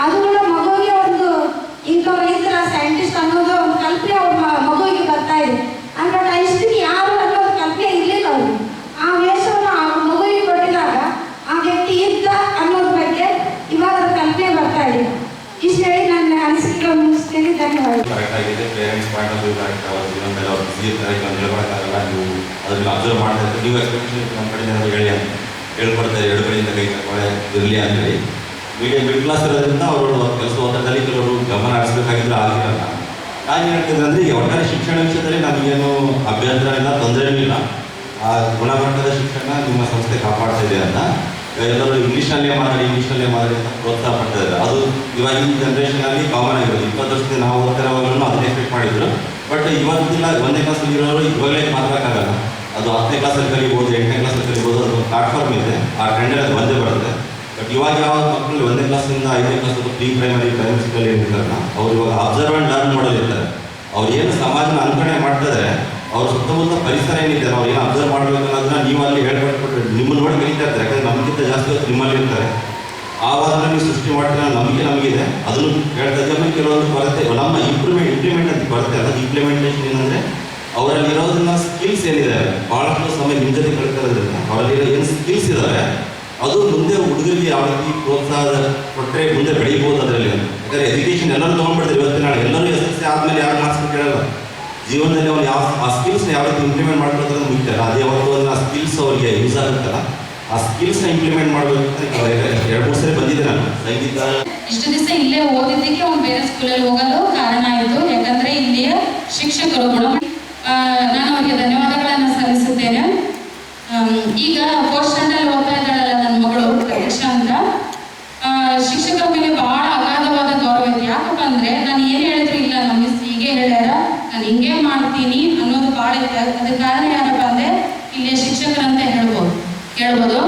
ಅದು ಕೂಡ ಮಗುವಿಗೆ ಒಂದು ಇಂಥವ್ರು ಇದ್ರ ಸೈಂಟಿಸ್ಟ್ ಅನ್ನೋದು ಒಂದು ಕಲ್ಪನೆ ಅವ್ರ ಮಗುವಿಗೆ ಬರ್ತಾ ಇದೆ. ಅಂದ್ರೆ ಇಷ್ಟಿಗೆ ಯಾರು ಅನ್ನೋದು ಕಲ್ಪನೆ ಇರಲಿಲ್ಲ ಅವ್ರಿಗೆ. ಆ ವೇಷವನ್ನು ಆ ಮಗುವಿಗೆ ಕೊಟ್ಟಿದಾಗ ಆ ವ್ಯಕ್ತಿ ಇದ್ದ ಅನ್ನೋದ್ರ ಬಗ್ಗೆ ಇವಾಗ ಕಲ್ಪನೆ ಬರ್ತಾ ಇದೆ. ಇಷ್ಟು ಹೇಳಿ ನನ್ನ ಅನಿಸಿಕೆ ಮುಗಿಸ್ತೇನೆ. ಧನ್ಯವಾದ. ಕರೆಕ್ಟ್ ಆಗಿದೆ. Parents point of view correct. ಅವ್ರ ಜೀವನ ಮೇಲೆ ಅವ್ರು ಬಿಸಿ ಇರ್ತಾರೆ, ಹೇಳ್ಕೊಳಕ್ಕಾಗಲ್ಲ. ನೀವು ಅದನ್ನು ಅಬ್ಸರ್ವ್ ಮಾಡ್ತಾ ಇರ್ತೀವಿ. ನೀವು ಎಕ್ಸ್ಪೆಕ್ಟೇಷನ್ ನಮ್ಮ ಕಡೆ ಹೇಳಿ ಅಂತ ಹೇಳ್ಕೊಡ್ತಾರೆ, 2 ಕಡೆಯಿಂದ ಕೈ ತಗೊಳ್ಳೆ ಇರಲಿ ಅಂತೇಳಿ. ಮಿಡ್ಲ್ ಕ್ಲಾಸ್ ಇರೋದ್ರಿಂದ ಅವರು ಕೆಲಸ ಒತ್ತಡದಲ್ಲಿ ಕೆಲವರು ಗಮನ ಹರಿಸಬೇಕಾಗಿದ್ರೆ ಆಗಿರಲ್ಲ. ನಾನು ಏನು ಹೇಳ್ತಿದ್ದೆ ಅಂದರೆ ಈಗ ಒಟ್ಟಾರೆ ಶಿಕ್ಷಣ ವಿಷಯದಲ್ಲಿ ನಮಗೇನು ಅಭ್ಯಂತರ ಇಲ್ಲ, ತೊಂದರೆನೂ ಇಲ್ಲ. ಆ ಗುಣಮಟ್ಟದ ಶಿಕ್ಷಣ ನಿಮ್ಮ ಸಂಸ್ಥೆ ಕಾಪಾಡ್ತಾ ಇದೆ ಅಂತ ಎಲ್ಲರೂ ಇಂಗ್ಲೀಷ್ನಲ್ಲೇ ಮಾತಾಡಿ ಅಂತ ಪ್ರೋತ್ಸಾಹ ಪಡ್ತಾ ಇದ್ದಾರೆ. ಅದು ಇವಾಗ ಈ ಜನ್ರೇಷನಲ್ಲಿ ಕಾಮನ್ ಆಗಿರೋದು. 20 ವರ್ಷದಿಂದ ನಾವು ಓದ್ತಿರೋವಾಗಲೂ ಅದನ್ನ ಎಕ್ಸ್ಪೆಕ್ಟ್ ಮಾಡಿದ್ರು. ಬಟ್ ಇವತ್ತಿಲ್ಲ 1ನೇ ಕ್ಲಾಸಲ್ಲಿ ಇರೋರು ಇವಾಗಲೇ ಮಾತಾಡೋಕ್ಕಾಗಲ್ಲ. ಅದು 10ನೇ ಕ್ಲಾಸಲ್ಲಿ ಕಲಿಬೋದು, 8ನೇ ಕ್ಲಾಸಲ್ಲಿ ಕಲಿಬೋದು. ಅದು ಪ್ಲಾಟ್ಫಾರ್ಮ್ ಇದೆ, ಆ ಟ್ರೆಂಡಲ್ಲಿ ಅದು ಬಂದೇ ಬರುತ್ತೆ. ಬಟ್ ಇವಾಗ ಯಾವ ಮಕ್ಕಳು 1ನೇ ಕ್ಲಾಸಿಂದ 5ನೇ ಕ್ಲಾಸ್ ಪ್ರೀ ಪ್ರೈಮರಿ ಸ್ಕೂಲಲ್ಲಿ ಏನಿರ್ತಾರಲ್ಲ ಅವ್ರು ಇವಾಗ ಅಬ್ಸರ್ವ್ ಆ್ಯಂಡ್ ಲರ್ನ್ ಮಾಡೋದಿರ್ತಾರೆ. ಅವ್ರು ಏನು ಸಮಾಜನ ಅನುಕರಣೆ ಮಾಡ್ತಿದ್ದಾರೆ, ಅವ್ರ ಸುತ್ತಮುತ್ತ ಪರಿಸರ ಏನಿದೆ ಅವ್ರು ಏನು ಅಬ್ಸರ್ವ್ ಮಾಡಬೇಕು ಅನ್ನೋದನ್ನ ನೀವು ಅಲ್ಲಿ ಹೇಳ್ಕೊಟ್ಬಿಟ್ರೆ ನಿಮ್ಮನ್ನು ನೋಡಿ ಕಲಿತಾ ಇರ್ತಾರೆ. ಯಾಕಂದರೆ ನಮಗಿಂತ ಜಾಸ್ತಿ ಹೊತ್ತು ನಿಮ್ಮಲ್ಲಿ ಇರ್ತಾರೆ. ಆ ವಾದದಲ್ಲಿ ಸೃಷ್ಟಿ ಮಾಡಿದ್ರೆ ನಂಬಿಕೆ ನಮಗಿದೆ. ಅದನ್ನು ಹೇಳ್ತಾ ಇದ್ದ ಕೆಲವೊಂದು ಕೊರತೆ ನಮ್ಮ ಇಂಪ್ಲಿಮೆಂಟ್ ಅಂತ ಕೊರತೆ ಅಲ್ಲ, ಇಂಪ್ಲಿಮೆಂಟೇಷನ್ ಏನಂದರೆ ಅವರಲ್ಲಿರೋದನ್ನ ಸ್ಕಿಲ್ಸ್ ಏನಿದ್ದಾರೆ, ಭಾಳಷ್ಟು ಸಮಯ ನಿಮ್ಮ ಜೊತೆ ಕಳ್ಕೊಳ್ಳೋದ್ರಿಂದ ಅವರಲ್ಲಿರೋ ಏನು ಸ್ಕಿಲ್ಸ್ ಇದ್ದಾರೆ ಅದು ಮುಂದೆ ಹುಡುಗರಿಗೆ ಯಾವ ರೀತಿ ಪ್ರೋತ್ಸಾಹ ಕೊಟ್ಟರೆ ಮುಂದೆ ಬೆಳೀಬೋದು ಅದರಲ್ಲಿ. ಯಾಕಂದರೆ ಎಜುಕೇಷನ್ ಎಲ್ಲರೂ ತೊಗೊಂಡ್ಬಿಡ್ತಾರೆ ಇವತ್ತಿನ ನಾಳೆ. ಎಲ್ಲರೂ SSLC ಆದಮೇಲೆ ಯಾರು ಮಾರ್ಕ್ಸ್ ಕೇಳಲ್ಲ. ಜೀವನದಲ್ಲಿ ಅವ್ರು ಆ ಸ್ಕಿಲ್ಸ್ನ ಯಾವ ರೀತಿ ಇಂಪ್ಲಿಮೆಂಟ್ ಮಾಡ್ಕೊಳ್ಳೋದು ಮುಖ್ಯ ಅಲ್ಲ. ಅದೇ ಯಾವತ್ತೂ ಆ ಸ್ಕಿಲ್ಸ್ ಅವರಿಗೆ ಯೂಸ್ ಆಗುತ್ತಲ್ಲ, ಆ ಸ್ಕಿಲ್ಸ್ನ ಇಂಪ್ಲಿಮೆಂಟ್ ಮಾಡಬೇಕು ಅಂತ 2-3 ಸರಿ ಬಂದಿದ್ದೆ ನಾನು ಸಂಗೀತ. ಇಷ್ಟು ದಿವಸ ಇಲ್ಲೇ ಓದಿದ್ದಕ್ಕೆ ಅವ್ನು ಬೇರೆ ಸ್ಕೂಲಲ್ಲಿ ಹೋಗಲು ಕಾರಣ ಆಯಿತು. ಯಾಕಂದರೆ ಇಲ್ಲಿಯ ಶಿಕ್ಷಕರು ನಾನು ಅವರಿಗೆ ಧನ್ಯವಾದಗಳನ್ನು ಸಲ್ಲಿಸುತ್ತೇನೆ. ಈಗ 4th ಸ್ಟ್ಯಾಂಡರ್ಡ್ ಓದ್ತಾ ಇದ್ದಾಳಲ್ಲ ನನ್ನ ಮಗಳು ಪ್ರತೀಕ್ಷಾ ಅಂತ, ಶಿಕ್ಷಕರ ಮೇಲೆ ಬಹಳ ಅಗಾಧವಾದ ಗೌರವ ಇದೆ. ಯಾಕಪ್ಪ ಅಂದರೆ ನಾನು ಏನು ಹೇಳಿದ್ರು ಇಲ್ಲ ನಮ್ಮ ಮಿಸ್ ಹೀಗೆ ಹೇಳ್ಯಾರ, ನಾನು ಹಿಂಗೆ ಮಾಡ್ತೀನಿ ಅನ್ನೋದು ಭಾಳ ಇದೆ. ಅದಕ್ಕೆ ಕಾರಣ ಯಾರಪ್ಪ ಅಂದರೆ ಇಲ್ಲಿಯ ಶಿಕ್ಷಕರಂತ ಹೇಳ್ಬೋದು.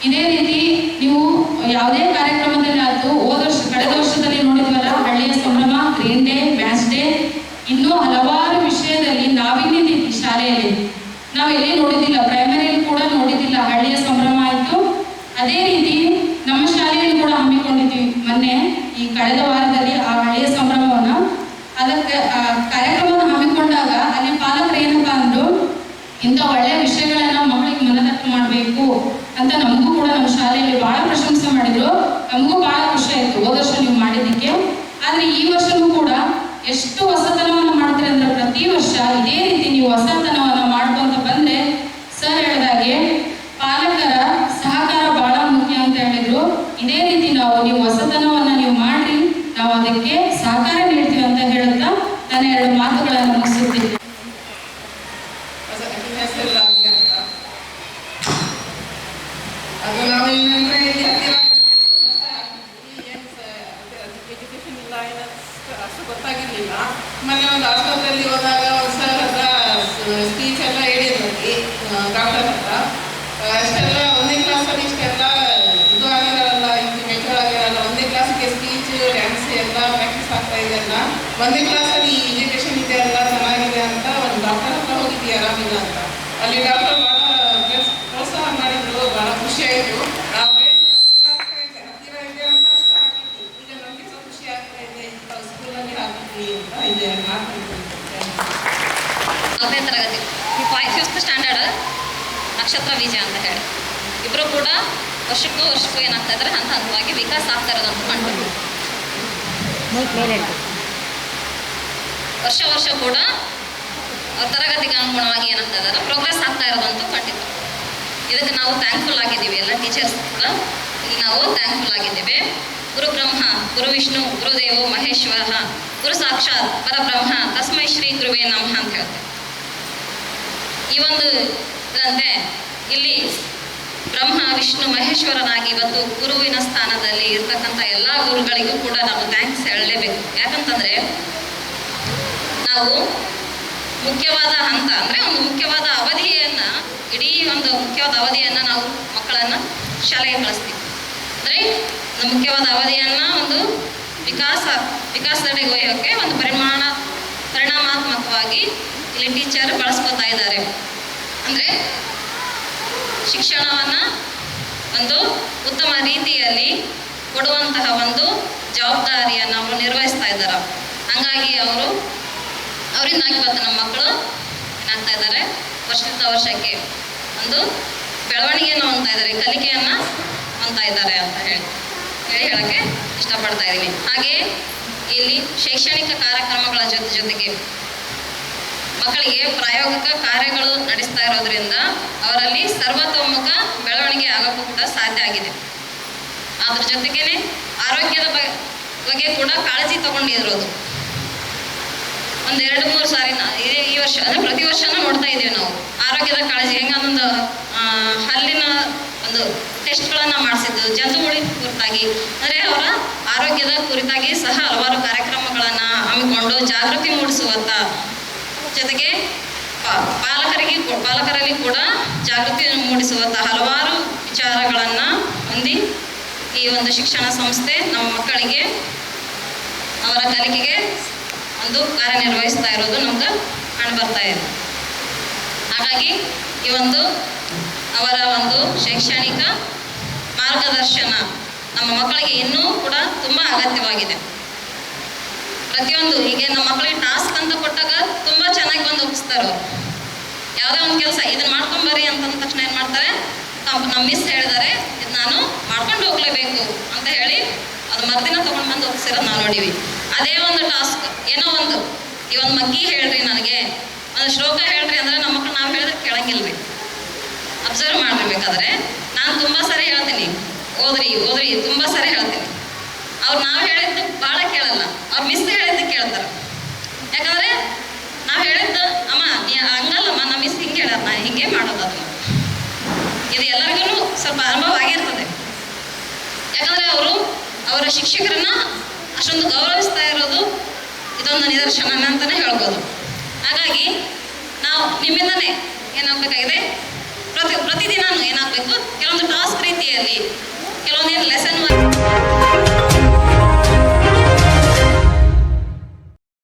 ಇದೇ ರೀತಿ ನೀವು ಯಾವುದೇ ಕಾರ್ಯಕ್ರಮದಲ್ಲಿ ಆಯ್ತು, ಕಳೆದ ವರ್ಷದಲ್ಲಿ ನೋಡಿದ್ವಲ್ಲ ಹಳ್ಳಿಯ ಸಂಭ್ರಮ, ಗ್ರೀನ್ ಡೇ, ಮ್ಯಾಚ್ ಡೇ, ಇನ್ನೂ ಹಲವಾರು ವಿಷಯದಲ್ಲಿ ನಾವಿನ್ಯತೆ ಶಾಲೆಯಲ್ಲಿ ನಾವು ಎಲ್ಲಿ ನೋಡಿದ್ದಿಲ್ಲ, ಪ್ರೈಮರಿಯಲ್ಲಿ ಕೂಡ ನೋಡಿದ್ದಿಲ್ಲ. ಹಳ್ಳಿಯ ಸಂಭ್ರಮ ಆಯಿತು. ಅದೇ ರೀತಿ ನಮ್ಮ ಶಾಲೆಯಲ್ಲಿ ಕೂಡ ಹಮ್ಮಿಕೊಂಡಿದ್ವಿ ಮೊನ್ನೆ ಈ ಕಳೆದ ವಾರದಲ್ಲಿ ಆ ಹಳ್ಳಿಯ ಸಂಭ್ರಮವನ್ನು. ಅದಕ್ಕೆ ಕಾರ್ಯಕ್ರಮವನ್ನು ಹಮ್ಮಿಕೊಂಡಾಗ ಅಲ್ಲಿ ಪಾಲಕರು ಏನಪ್ಪ ಅಂದರು, ಇಂಥ ಒಳ್ಳೆಯ ವಿಷಯಗಳನ್ನು ಮಕ್ಕಳಿಗೆ ಮನದಟ್ಟು ಮಾಡಬೇಕು ಅಂತ ನಮಗೂ ಕೂಡ ನಮ್ಮ ಶಾಲೆಯಲ್ಲಿ ಭಾಳ ಪ್ರಶಂಸೆ ಮಾಡಿದರು. ನಮಗೂ ಭಾಳ ಖುಷಿ ಆಯಿತು ಹೋದ ವರ್ಷ ನೀವು ಮಾಡಿದ್ದಕ್ಕೆ. ಆದರೆ ಈ ವರ್ಷವೂ ಕೂಡ ಎಷ್ಟು ಹೊಸತನವನ್ನು ಮಾಡ್ತೀರಿ ಅಂದರೆ ಪ್ರತಿ ವರ್ಷ ಇದೇ ರೀತಿ ನೀವು ಹೊಸತನವನ್ನು ಮಾಡ್ಕೊಂತ ಬಂದರೆ, ಸರ್ ಹೇಳಿದಾಗೆ ಪಾಲಕರ ಸಹಕಾರ ಭಾಳ ಮುಖ್ಯ ಅಂತ ಹೇಳಿದರು. ಇದೇ ರೀತಿ ನೀವು ಹೊಸತನವನ್ನು ನೀವು ಮಾಡಿರಿ, ನಾವು ಅದಕ್ಕೆ ಸಹಕಾರ ನೀಡ್ತೀವಿ ಅಂತ ಹೇಳುತ್ತಾ ನಾನು 2 ಮಾತುಗಳನ್ನು ಮುಗಿಸುತ್ತೀನಿ. ಅದು ನಾವು ಏನಂದ್ರೆ ಎಜುಕೇಶನ್ ಇಲ್ಲ ಅಷ್ಟು ಗೊತ್ತಾಗಿರ್ಲಿಲ್ಲ. ಮೊನ್ನೆ ಒಂದು ಆಸ್ಪತ್ರೆಯಲ್ಲಿ ಹೋದಾಗ ಒಂದು ಸರ್ ಹತ್ರ ಸ್ಪೀಚ್ ಎಲ್ಲ ಹೇಳಿದ್ರಲ್ಲಿ ಡಾಕ್ಟರ್ ಹತ್ರ, ಅಷ್ಟೆಲ್ಲ 1ನೇ ಕ್ಲಾಸಲ್ಲಿ ಇಷ್ಟೆಲ್ಲ ಇದು ಆಗಿರಲ್ಲ, ಇದು ಮೆಚೂರ್ ಆಗಿರಲ್ಲ. 1ನೇ ಕ್ಲಾಸಿಗೆ ಸ್ಪೀಚ್, ಡ್ಯಾನ್ಸ್ ಎಲ್ಲ ಪ್ರಾಕ್ಟೀಸ್ ಆಗ್ತಾ ಇದೆ ಅಲ್ಲ, 1ನೇ ಕ್ಲಾಸಲ್ಲಿ ಎಜುಕೇಶನ್ ಇದೆ ಅಲ್ಲ, ಚೆನ್ನಾಗಿದೆ ಅಂತ ಒಂದು ಡಾಕ್ಟರ್ ಹತ್ರ ಹೋಗಿದ್ವಿ ಆರಾಮಿಲ್ಲ ಅಂತ. ಅಲ್ಲಿ ಡಾಕ್ಟರ್ ಭಾಳ ಪ್ರೋತ್ಸಾಹ ಮಾಡಿದ್ರು, ಭಾಳ ಖುಷಿ ಆಯಿತು. ಹತ್ತಿರ ಇದೆ ಅಂತ ಅಷ್ಟ ಆಗಿತ್ತು, ಈಗ ನಮಗೆ ಸ್ವಲ್ಪ ಖುಷಿ ಆಗ್ತಾ ಇದೆ, ಸ್ಕೂಲಲ್ಲಿ ಹಾಕಿದ್ವಿ ಅಂತ ಇದೆ ಮಾತಾಡ್ತೀನಿ. 4ನೇ ತರಗತಿ 5th ಸ್ಟ್ಯಾಂಡರ್ಡ್ ನಕ್ಷತ್ರ ವಿಜಯ ಅಂತ ಹೇಳಿ ಇಬ್ಬರು ಕೂಡ ವರ್ಷಕ್ಕೂ ಏನಾಗ್ತಾ ಇದ್ದಾರೆ ಹಂತ ಹಂತವಾಗಿ ವಿಕಾಸ ಆಗ್ತಾ ಇರೋದಂತ ಕಾಣ್ಬೋದು. ವರ್ಷ ಕೂಡ ಅವ್ರ ತರಗತಿಗೆ ಅನುಗುಣವಾಗಿ ಏನಾಗ್ತಾ ಇದ್ದಾರೆ ಪ್ರೋಗ್ರೆಸ್ ಆಗ್ತಾ ಇರೋದಂತೂ ಖಂಡಿತ. ಇದಕ್ಕೆ ನಾವು ಥ್ಯಾಂಕ್ಫುಲ್ ಆಗಿದ್ದೀವಿ, ಎಲ್ಲ ಟೀಚರ್ಸ್ ಕೂಡ ಇಲ್ಲಿ ನಾವು ಥ್ಯಾಂಕ್ಫುಲ್ ಆಗಿದ್ದೇವೆ. ಗುರು ಬ್ರಹ್ಮ, ಗುರು ವಿಷ್ಣು, ಗುರುದೇವೋ ಮಹೇಶ್ವರ, ಗುರು ಸಾಕ್ಷಾತ್ ಪರಬ್ರಹ್ಮ, ತಸ್ಮೈ ಶ್ರೀ ಗುರುವೇ ನಮಃ ಅಂತ ಹೇಳ್ತೇವೆ. ಈ ಒಂದು ಇದರಂತೆ ಇಲ್ಲಿ ಬ್ರಹ್ಮ ವಿಷ್ಣು ಮಹೇಶ್ವರನಾಗಿ ಇವತ್ತು ಗುರುವಿನ ಸ್ಥಾನದಲ್ಲಿ ಇರ್ತಕ್ಕಂಥ ಎಲ್ಲ ಗುರುಗಳಿಗೂ ಕೂಡ ನಾವು ಥ್ಯಾಂಕ್ಸ್ ಹೇಳಲೇಬೇಕು. ಯಾಕಂತಂದರೆ ನಾವು ಮುಖ್ಯವಾದ ಹಂತ ಅಂದರೆ ಒಂದು ಮುಖ್ಯವಾದ ಅವಧಿಯನ್ನು, ಇಡೀ ಒಂದು ಮುಖ್ಯವಾದ ಅವಧಿಯನ್ನು ನಾವು ಮಕ್ಕಳನ್ನು ಶಾಲೆಗೆ ಕಳಿಸ್ತೀವಿ. ಅಂದರೆ ಒಂದು ಮುಖ್ಯವಾದ ಅವಧಿಯನ್ನು ಒಂದು ವಿಕಾಸದೆಡೆಗೆ ಒಯ್ಯೋಕ್ಕೆ ಒಂದು ಪರಿಣಾಮಾತ್ಮಕವಾಗಿ ಇಲ್ಲಿ ಟೀಚರ್ ಬಳಸ್ಕೊತಾ ಇದ್ದಾರೆ. ಅಂದರೆ ಶಿಕ್ಷಣವನ್ನು ಒಂದು ಉತ್ತಮ ರೀತಿಯಲ್ಲಿ ಕೊಡುವಂತಹ ಒಂದು ಜವಾಬ್ದಾರಿಯನ್ನು ಅವರು ನಿರ್ವಹಿಸ್ತಾ ಇದ್ದಾರೆ. ಹಾಗಾಗಿ ಅವರಿಂದಾಗಿ ಇವತ್ತು ನಮ್ಮ ಮಕ್ಕಳು ಏನಾಗ್ತಾ ಇದ್ದಾರೆ, ವರ್ಷದಿಂದ ವರ್ಷಕ್ಕೆ ಒಂದು ಬೆಳವಣಿಗೆಯನ್ನು ಹೊಂದ್ತಾ ಇದ್ದಾರೆ, ಕಲಿಕೆಯನ್ನು ಹೊಂದ್ತಾ ಇದ್ದಾರೆ ಅಂತ ಹೇಳೋಕ್ಕೆ ಇಷ್ಟಪಡ್ತಾ ಇದ್ದೀನಿ. ಹಾಗೆಯೇ ಇಲ್ಲಿ ಶೈಕ್ಷಣಿಕ ಕಾರ್ಯಕ್ರಮಗಳ ಜೊತೆಗೆ ಮಕ್ಕಳಿಗೆ ಪ್ರಾಯೋಗಿಕ ಕಾರ್ಯಗಳು ನಡೆಸ್ತಾ ಇರೋದ್ರಿಂದ ಅವರಲ್ಲಿ ಸರ್ವತೋಮುಖ ಬೆಳವಣಿಗೆ ಆಗೋಕ್ಕೂ ಕೂಡ ಸಾಧ್ಯ ಆಗಿದೆ. ಅದ್ರ ಜೊತೆಗೇನೆ ಆರೋಗ್ಯದ ಬಗ್ಗೆ ಕೂಡ ಕಾಳಜಿ ತಗೊಂಡಿರೋದು. ಒಂದು 2-3 ಸಾರಿ ಈ ವರ್ಷ ಅಂದರೆ ಪ್ರತಿ ವರ್ಷನೂ ನೋಡ್ತಾ ಇದ್ದೀವಿ ನಾವು ಆರೋಗ್ಯದ ಕಾಳಜಿ ಹೆಂಗೆ ಅದೊಂದು ಹಲ್ಲಿನ ಒಂದು ಟೆಸ್ಟ್ಗಳನ್ನು ಮಾಡಿಸಿದ್ದು ಜಂತುಹುಳಿ ಕುರಿತಾಗಿ, ಅಂದರೆ ಅವರ ಆರೋಗ್ಯದ ಕುರಿತಾಗಿ ಸಹ ಹಲವಾರು ಕಾರ್ಯಕ್ರಮಗಳನ್ನು ಹಮ್ಮಿಕೊಂಡು ಜಾಗೃತಿ ಮೂಡಿಸುವಂಥ ಜೊತೆಗೆ ಪಾಲಕರಲ್ಲಿ ಕೂಡ ಜಾಗೃತಿ ಮೂಡಿಸುವಂಥ ಹಲವಾರು ವಿಚಾರಗಳನ್ನು ಹೊಂದಿ ಈ ಒಂದು ಶಿಕ್ಷಣ ಸಂಸ್ಥೆ ನಮ್ಮ ಮಕ್ಕಳಿಗೆ ಅವರ ಕಲಿಕೆಗೆ ಒಂದು ಕಾರ್ಯನಿರ್ವಹಿಸ್ತಾ ಇರೋದು ನಮ್ಗೆ ಕಾಣಬರ್ತಾ ಇದೆ. ಹಾಗಾಗಿ ಈ ಒಂದು ಅವರ ಒಂದು ಶೈಕ್ಷಣಿಕ ಮಾರ್ಗದರ್ಶನ ನಮ್ಮ ಮಕ್ಕಳಿಗೆ ಇನ್ನೂ ಕೂಡ ತುಂಬ ಅಗತ್ಯವಾಗಿದೆ. ಪ್ರತಿಯೊಂದು ಹೀಗೆ ನಮ್ಮ ಮಕ್ಕಳಿಗೆ ಟಾಸ್ಕ್ ಅಂತ ಕೊಟ್ಟಾಗ ತುಂಬ ಚೆನ್ನಾಗಿ ಬಂದು ಒಪ್ಪಿಸ್ತಾರೆ ಅವರು. ಯಾವುದೇ ಒಂದು ಕೆಲಸ ಇದನ್ನು ಮಾಡ್ಕೊಂಬರ್ರಿ ಅಂತಂದ ತಕ್ಷಣ ಏನು ಮಾಡ್ತಾರೆ, ನಮ್ಮ ಮಿಸ್ ಹೇಳಿದ್ದಾರೆ ಇದು ನಾನು ಮಾಡ್ಕೊಂಡು ಹೋಗಲೇಬೇಕು ಅಂತ ಹೇಳಿ ಅದು ಮರುದಿನ ತೊಗೊಂಡು ಬಂದು ಒಪ್ಪಿಸಿರೋದು ನಾವು ನೋಡೀವಿ. ಅದೇ ಒಂದು ಟಾಸ್ಕ್ ಏನೋ ಒಂದು ಈ ಒಂದು ಮಗ್ಗಿ ಹೇಳ್ರಿ, ನನಗೆ ಒಂದು ಶ್ಲೋಕ ಹೇಳ್ರಿ ಅಂದರೆ ನಮ್ಮ ಮಕ್ಕಳು ನಾವು ಹೇಳಿದ್ರೆ ಕೇಳಂಗಿಲ್ಲ ರೀ. ಅಬ್ಸರ್ವ್ ಮಾಡಿರ್ಬೇಕಾದ್ರೆ ನಾನು ತುಂಬ ಸರಿ ಹೇಳ್ತೀನಿ, ಓದ್ರಿ ಓದ್ರಿ ತುಂಬ ಸರಿ ಹೇಳ್ತೀನಿ. ಅವ್ರು ನಾವು ಹೇಳಿದ್ದು ಭಾಳ ಕೇಳಲ್ಲ, ಅವ್ರು ಮಿಸ್ ಹೇಳಿದ್ದು ಕೇಳ್ತಾರೆ. ಯಾಕಂದರೆ ನಾವು ಹೇಳಿದ್ದು ಅಮ್ಮ ನೀ ಹಂಗಲ್ಲಮ್ಮ, ನಮ್ಮ ಮಿಸ್ ಹಿಂಗೆ ಹೇಳ್ಯಾರ, ನಾ ಹಿಂಗೆ ಮಾಡೋದು ಅದನ್ನು. ಇದು ಎಲ್ಲರಿಗೂ ಸ್ವಲ್ಪ ಅನುಭವ ಆಗಿರ್ತದೆ. ಯಾಕಂದರೆ ಅವರು ಅವರ ಶಿಕ್ಷಕರನ್ನ ಅಷ್ಟೊಂದು ಗೌರವಿಸ್ತಾ ಇರೋದು ಇದೊಂದು ನಿದರ್ಶನ ಅಂತಲೇ ಹೇಳ್ಬೋದು. ಹಾಗಾಗಿ ನಾವು ನಿಮ್ಮಿಂದನೇ ಏನಾಗಬೇಕಾಗಿದೆ, ಪ್ರತಿದಿನ ಏನಾಗಬೇಕು, ಕೆಲವೊಂದು ಟಾಸ್ಕ್ ರೀತಿಯಲ್ಲಿ ಕೆಲವೊಂದೇನು ಲೆಸನ್